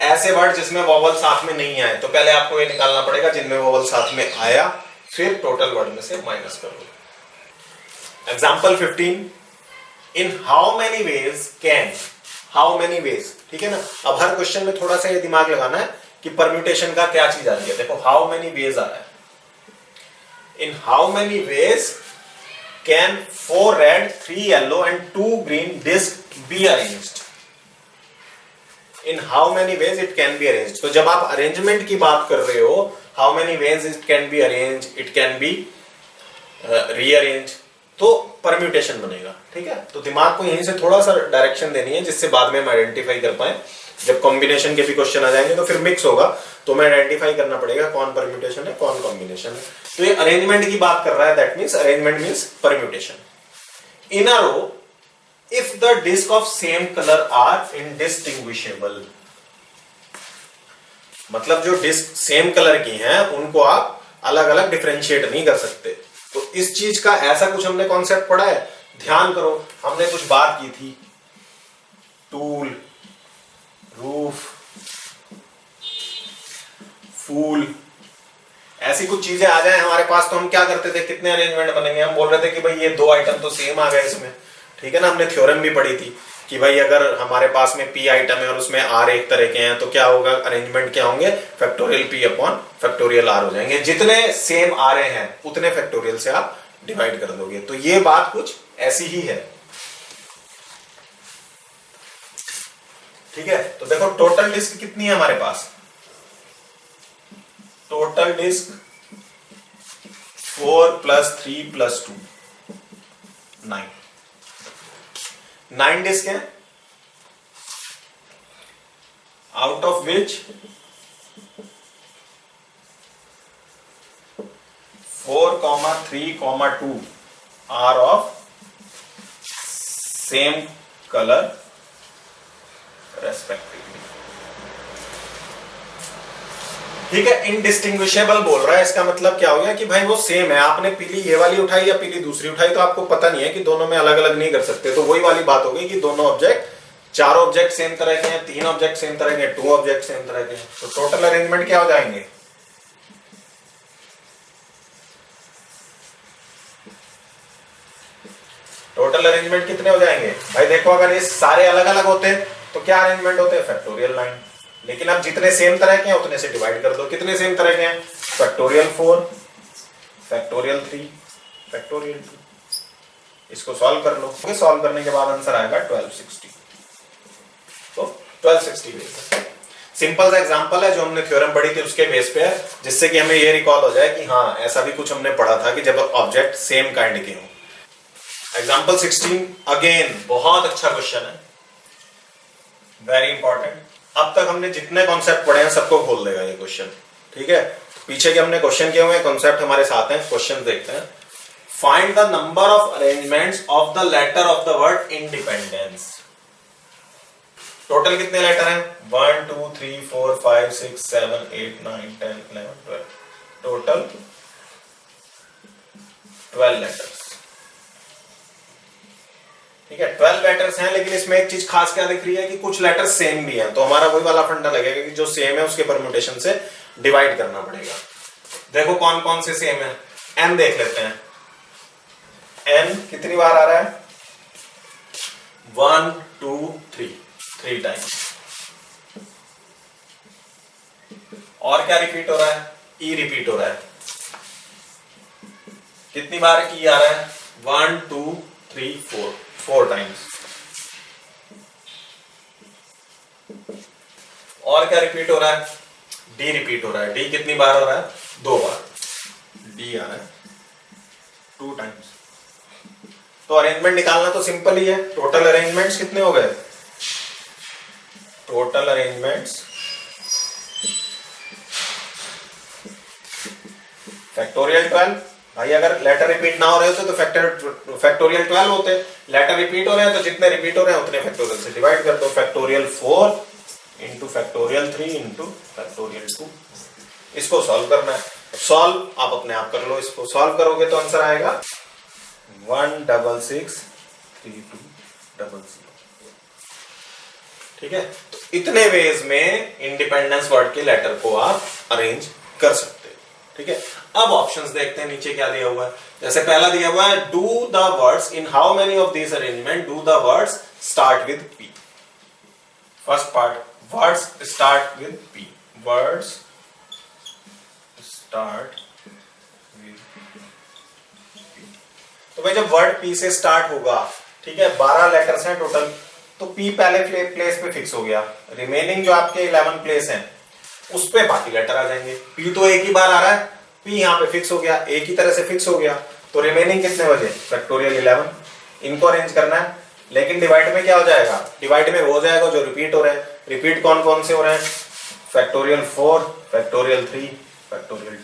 ऐसे वर्ड जिसमें वोवल साथ में नहीं आए, तो पहले आपको ये निकालना पड़ेगा जिनमें वोवल साथ में आया, फिर टोटल वर्ड में से माइनस करो। Example 15, in how many ways can, how many ways, ठीक है ना। अब हर क्वेश्चन में थोड़ा सा ये दिमाग लगाना है कि परम्यूटेशन का क्या चीज आ रही है। देखो हाउ मेनी वेज आ रहा है, in how many ways can 4 red 3 yellow and 2 green disc be arranged, in how many ways it can be arranged। तो जब आप अरेंजमेंट की बात कर रहे हो, how many ways it can be arranged, it can be rearranged, तो परम्यूटेशन बनेगा। ठीक है, तो दिमाग को यहीं से थोड़ा सा डायरेक्शन देनी है, जिससे बाद में हम आइडेंटिफाई कर पाए। जब कॉम्बिनेशन के भी क्वेश्चन आ जाएंगे तो फिर मिक्स होगा, तो मैं आइडेंटिफाई करना पड़ेगा कौन परम्यूटेशन है कौन कॉम्बिनेशन है। तो ये अरेंजमेंट की बात कर रहा है, that means arrangement means permutation. In a row if the disc of same colour are indistinguishable, मतलब जो डिस्क सेम कलर की हैं उनको आप अलग अलग डिफरेंशिएट नहीं कर सकते। तो इस चीज का ऐसा कुछ हमने कॉन्सेप्ट पढ़ा है, ध्यान करो, हमने कुछ बात की थी, टूल, रूफ, फूल, ऐसी कुछ चीजें आ जाए हमारे पास, तो हम क्या करते थे, कितने अरेंजमेंट बनेंगे। हम बोल रहे थे कि भाई ये 2 आइटम तो सेम आ गए इसमें। ठीक है ना, हमने थ्योरम भी पढ़ी थी कि भाई अगर हमारे पास में p आइटम है और उसमें r एक तरह के हैं, तो क्या होगा, अरेंजमेंट क्या होंगे, factorial p upon factorial r हो जाएंगे। जितने सेम आ रहे हैं उतने फैक्टोरियल से आप डिवाइड कर दोगे। तो ये बात कुछ ऐसी ही है। ठीक है, तो देखो टोटल डिस्क कितनी है हमारे पास, टोटल डिस्क 4 + 3 + 2 9 डिस्क है, out of which 4, 3, 2 are of same colour respectively. ठीक है, इनडिस्टिंग्विशेबल बोल रहा है, इसका मतलब क्या हो गया कि भाई वो सेम है। आपने पीली ये वाली उठाई या पीली दूसरी उठाई, तो आपको पता नहीं है कि दोनों में अलग अलग नहीं कर सकते। तो वही वाली बात हो गई कि दोनों ऑब्जेक्ट, 4 ऑब्जेक्ट सेम तरह के हैं, 3 ऑब्जेक्ट सेम तरह के हैं, 2 ऑब्जेक्ट सेम तरह के हैं। तो टोटल अरेंजमेंट क्या हो जाएंगे, टोटल अरेंजमेंट कितने हो जाएंगे भाई? देखो अगर ये सारे अलग अलग होते तो क्या अरेंजमेंट होते हैं? फैक्टोरियल 9। लेकिन अब जितने सेम तरह के हैं उतने से डिवाइड कर दो। कितने सेम तरह के हैं? Factorial 4, factorial 3, factorial 2। इसको सॉल्व कर लो। सॉल्व करने के बाद आंसर आएगा 1260। तो 1260 सिंपल सा एग्जांपल है जो हमने थ्योरम पढ़ी थी उसके बेस पे है, जिससे कि हमें ये रिकॉल हो जाए कि हाँ ऐसा भी कुछ हमने पढ़ा था कि जब ऑब्जेक्ट सेम काइंड के हों। एग्जांपल 16 अगेन बहुत अच्छा क्वेश्चन है, वेरी इंपॉर्टेंट। अब तक हमने जितने कॉन्सेप्ट पढ़े हैं सबको खोल देगा ये क्वेश्चन, ठीक है। पीछे के हमने क्वेश्चन किए हुए हैं, कॉन्सेप्ट हमारे साथ हैं। क्वेश्चन देखते हैं। Find the number of arrangements of the letter of the word independence. Total कितने लेटर हैं? 1 2 3 4 5 6 7 8 9 10 11 12। टोटल 12 लेटर्स, ठीक है। 12 लेटर्स हैं, लेकिन इसमें एक चीज खास क्या दिख रही है कि कुछ लेटर्स सेम भी हैं। तो हमारा वही वाला फंडा लगेगा कि जो सेम है उसके परम्यूटेशन से डिवाइड करना पड़ेगा। देखो कौन कौन से सेम है। एन देख लेते हैं। एन कितनी बार आ रहा है? 1 2 3 3 टाइम्स। और क्या रिपीट हो रहा है? ई रिपीट हो रहा है। कितनी बार की आ रहा है? 1 2 3 4 4 टाइम्स। और क्या रिपीट हो रहा है? डी रिपीट हो रहा है। डी कितनी बार हो रहा है? 2 बार। डी आ रहा है 2 टाइम्स। तो अरेंजमेंट निकालना तो सिंपल ही है। टोटल अरेंजमेंट्स कितने हो गए? Total arrangements factorial 12। भाई अगर लेटर रिपीट ना हो रहे होते तो फैक्टोरियल 12 होते। लेटर रिपीट हो रहे हैं तो जितने रिपीट हो रहे हैं उतने फैक्टोरियल से डिवाइड कर दो। Factorial 4 into factorial 3 into factorial 2। इसको सॉल्व करना है। सॉल्व आप अपने आप कर लो। इसको सॉल्व करोगे तो आंसर आएगा 1663200। ठीक है। तो इतने वेज में इंडिपेंडेंस वर्ड के लेटर को आप अरेंज कर सकते हो। ठीक है। अब ऑप्शंस देखते हैं नीचे क्या दिया हुआ है। जैसे पहला दिया हुआ है do the words in how many of this arrangement do the words start with P. First part words start with P. Words start with P. तो भाई जब वर्ड पी से स्टार्ट होगा, ठीक है, 12 लेटर्स हैं टोटल, तो पी पहले प्लेस पे फिक्स हो गया। रिमेनिंग जो आपके 11 प्लेस हैं उस पे बाकी लेटर आ जाएंगे। पी तो एक ही बार आ रहा है, पी यहाँ पे फिक्स हो गया, एक ही तरह से फिक्स हो गया। तो रिमेनिंग कितने बचे? फैक्टोरियल 11। इनको अरेंज करना है। लेकिन डिवाइड में क्या हो जाएगा? डिवाइड में वो हो जाएगा जो रिपीट हो रहे हैं। रिपीट कौन कौन से हो रहे हैं? Factorial 4, factorial 3, factorial 2।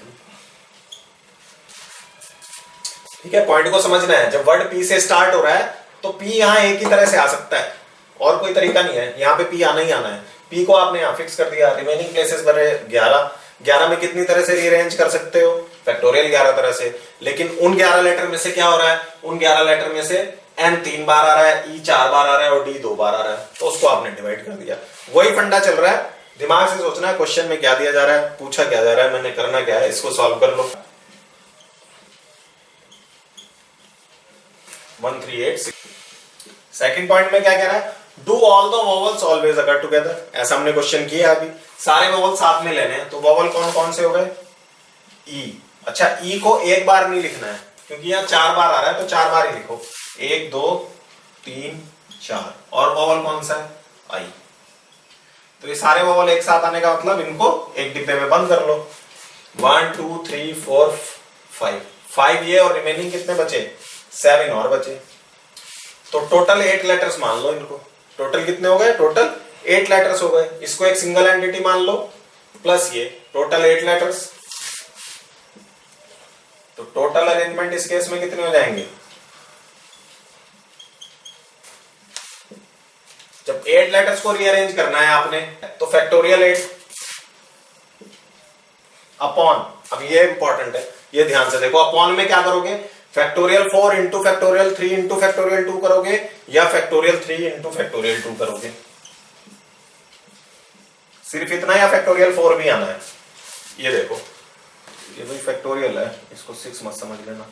ठीक है। पॉइंट को समझना है। जब वर्ड पी से स्टार्ट हो रहा है तो पी यहाँ एक ही तरह से आ सकता है और कोई तरीका नहीं है। यहाँ पे पी आना ही आना है। पी को आपने यहाँ फिक्स कर दिया। रिमेनिंग प्लेसेस बने 11। 11 में कितनी तरह से रीअरेंज कर सकते हो? फैक्टोरियल 11 तरह से। लेकिन उन 11 लेटर में से क्या हो रहा है? उन 11 लेटर में से एन 3 बार आ रहा है, ई 4 बार आ रहा है और डी 2 बार आ रहा है। तो उसको आपने डिवाइड कर दिया। वही फंडा चल रहा है। दिमाग से सोचना है क्वेश्चन में क्या दिया जा रहा है, पूछा क्या जा रहा है, मैंने करना क्या है, इसको सॉल्व कर लो। 1386। सेकंड पॉइंट में क्या कह रहा है? Do all the vowels always occur together. ऐसा हमने क्वेश्चन किया अभी। सारे वोवल साथ में लेने हैं। तो वोवल कौन कौन से हो गए? ई। अच्छा, ई को एक बार नहीं लिखना है क्योंकि यहाँ 4 बार आ रहा है, तो 4 बार ही लिखो। 1 2 3 4। और वोवल कौन सा है? आई। तो ये सारे वोवल एक साथ आने का मतलब इनको एक डिब्बे में बंद कर लो। 1 2 3 4 5। 5 ये और रिमेनिंग कितने बचे? 7 और बचे। तो टोटल 8 लेटर्स मान लो इनको। टोटल कितने हो गए? टोटल 8 लेटर्स हो गए। इसको एक सिंगल एंटिटी मान लो प्लस ये टोटल 8 लेटर्स। तो टोटल अरेंजमेंट इस केस में कितने हो जाएंगे? जब 8 लेटर्स को रीअरेंज करना है आपने तो फैक्टोरियल 8 अपॉन, अब ये इंपॉर्टेंट है, ये ध्यान से देखो। अपॉन में क्या करोगे? Factorial 4 into factorial 3 into factorial 2 करोगे या फैक्टोरियल 3 इंटू फैक्टोरियल 2 करोगे? सिर्फ इतना या फैक्टोरियल 4 भी आना है? ये देखो, ये भाई फैक्टोरियल है, इसको 6 मत समझ लेना।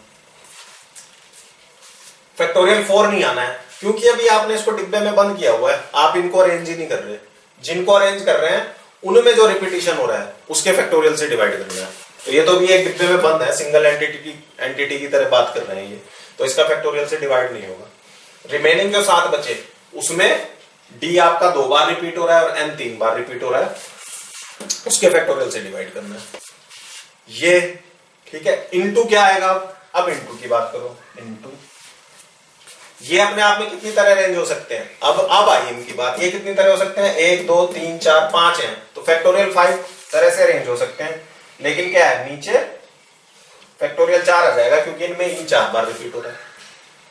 फैक्टोरियल 4 नहीं आना है, क्योंकि अभी आपने इसको डिब्बे में बंद किया हुआ है, आप इनको अरेंज ही नहीं कर रहे। जिनको अरेंज कर रहे हैं उनमें जो रिपीटिशन हो रहा है उसके फैक्टोरियल से डिवाइड करना है। तो ये तो भी एक डिब्बे में बंद है, सिंगल एंटिटी की तरह बात कर रहे हैं ये, तो इसका फैक्टोरियल से डिवाइड नहीं होगा। रिमेनिंग जो 7 बचे उसमें डी आपका 2 बार रिपीट हो रहा है और एन 3 बार रिपीट हो रहा है, उसके फैक्टोरियल से डिवाइड करना है ये, ठीक है। इनटू क्या आएगा, अब इनटू की बात करो, इनटू ये अपने आप में कितनी तरह रेंज हो सकते हैं। अब आई इनकी बात, ये कितनी तरह हो सकते हैं, 1 2 3 4 5 हैं, तो फैक्टोरियल 5 तरह से रेंज हो सकते हैं। लेकिन क्या है, नीचे फैक्टोरियल 4 आ जाएगा क्योंकि इनमें इन 4 बार रिपीट हो रहा है,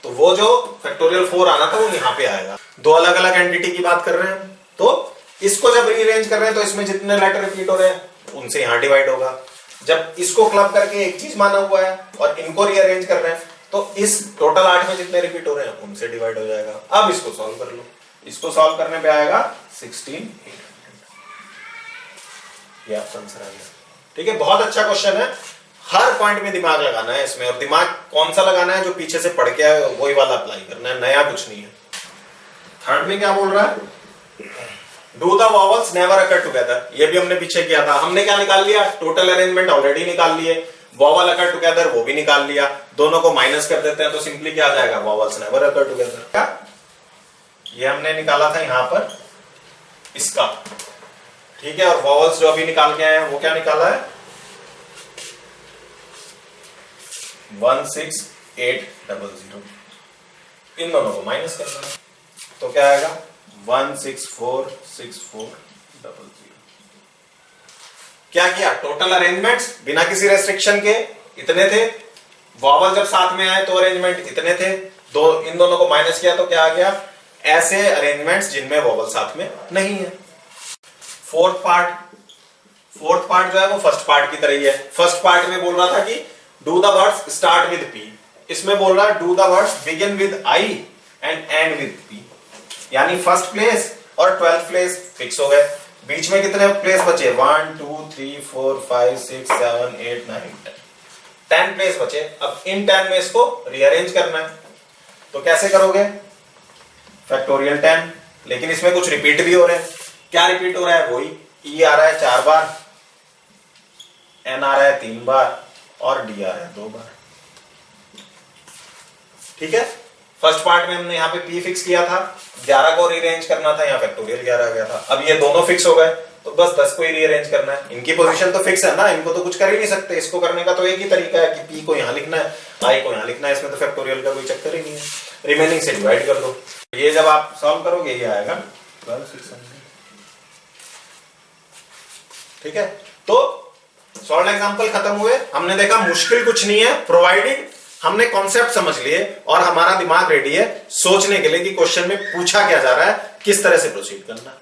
तो वो जो फैक्टोरियल 4 आना था वो यहां पे आएगा। 2 अलग अलग एंटिटी की बात कर रहे हैं, तो इसको जब रीअरेंज कर रहे हैं तो इसमें जितने लेटर रिपीट हो रहे हैं उनसे यहां डिवाइड होगा। जब इसको क्लब करके एक चीज माना हुआ है और इनको रीअरेंज कर रहे हैं तो इस टोटल 8 में जितने रिपीट हो रहे हैं उनसे डिवाइड हो जाएगा। अब इसको सॉल्व कर लो, इसको सॉल्व करने पे आएगा 16,800, ये आपका आंसर आ गया। ठीक है, बहुत अच्छा क्वेश्चन है, हर पॉइंट में दिमाग लगाना है इसमें, और दिमाग कौन सा लगाना है, जो पीछे से पढ़ के आए वही वाला अप्लाई करना है, नया कुछ नहीं है। थर्ड में क्या बोल रहा है, do the vowels never occur together, ये भी हमने पीछे किया था। हमने क्या निकाल लिया, टोटल अरेंजमेंट ऑलरेडी निकाल लिए, वॉवल अकर टुगेदर वो भी निकाल लिया, दोनों को माइनस कर देते हैं तो सिंपली क्या आ जाएगा, वॉवल्स नेवर अकर टुगेदर। क्या ये हमने निकाला था यहां पर इसका, ठीक है, और वॉवल्स जो अभी निकाल के आए हैं वो क्या निकाला है, 16800, इन दोनों को माइनस करना है तो क्या आएगा 1646400। क्या किया, टोटल अरेंजमेंट्स बिना किसी रेस्ट्रिक्शन के इतने थे, वॉवल जब साथ में आए तो अरेंजमेंट इतने थे, इन दोनों को माइनस किया तो क्या आ गया, ऐसे अरेंजमेंट्स जिनमें वॉवल साथ में नहीं है। फोर्थ पार्ट जो है वो फर्स्ट पार्ट की तरह ही है। फर्स्ट पार्ट में बोल रहा था कि do the words start with P, इसमें बोल रहा है do the words begin with I and and with P, यानी फर्स्ट प्लेस और 12th प्लेस फिक्स हो गए, बीच में कितने प्लेस बचे, 1 2 3 4 5 6 7 8 9 10 प्लेस बचे। अब इन 10 में इसको रीअरेंज करना है, तो कैसे करोगे, फैक्टोरियल 10, लेकिन इसमें कुछ रिपीट भी हो रहे हैं। क्या रिपीट हो रहा है, वही ई आ रहा है 4 बार, एन आ रहा है 3 बार और डी आ रहा है 2 बार। ठीक है, फर्स्ट पार्ट में हमने यहाँ पे पी फिक्स किया था, 11 को रीअरेंज करना था, यहाँ फैक्टोरियल 11 आ गया था। अब ये दोनों फिक्स हो गए तो बस 10 को ही रीअरेंज करना है, इनकी पोजीशन तो फिक्स है ना, इनको तो कुछ कर ही नहीं सकते। इसको करने का तो एक ही तरीका है कि पी को यहाँ लिखना है, आई को यहाँ लिखना है, इसमें तो फैक्टोरियल का कोई चक्कर ही नहीं है। रिमेनिंग से डिवाइड कर दो, ये जब आप सॉल्व करोगे ये आएगा 12,600। ठीक है, तो सॉल्व एग्जांपल खत्म हुए, हमने देखा मुश्किल कुछ नहीं है, प्रोवाइडेड हमने कॉन्सेप्ट समझ लिए और हमारा दिमाग रेडी है सोचने के लिए कि क्वेश्चन में पूछा क्या जा रहा है, किस तरह से प्रोसीड करना है।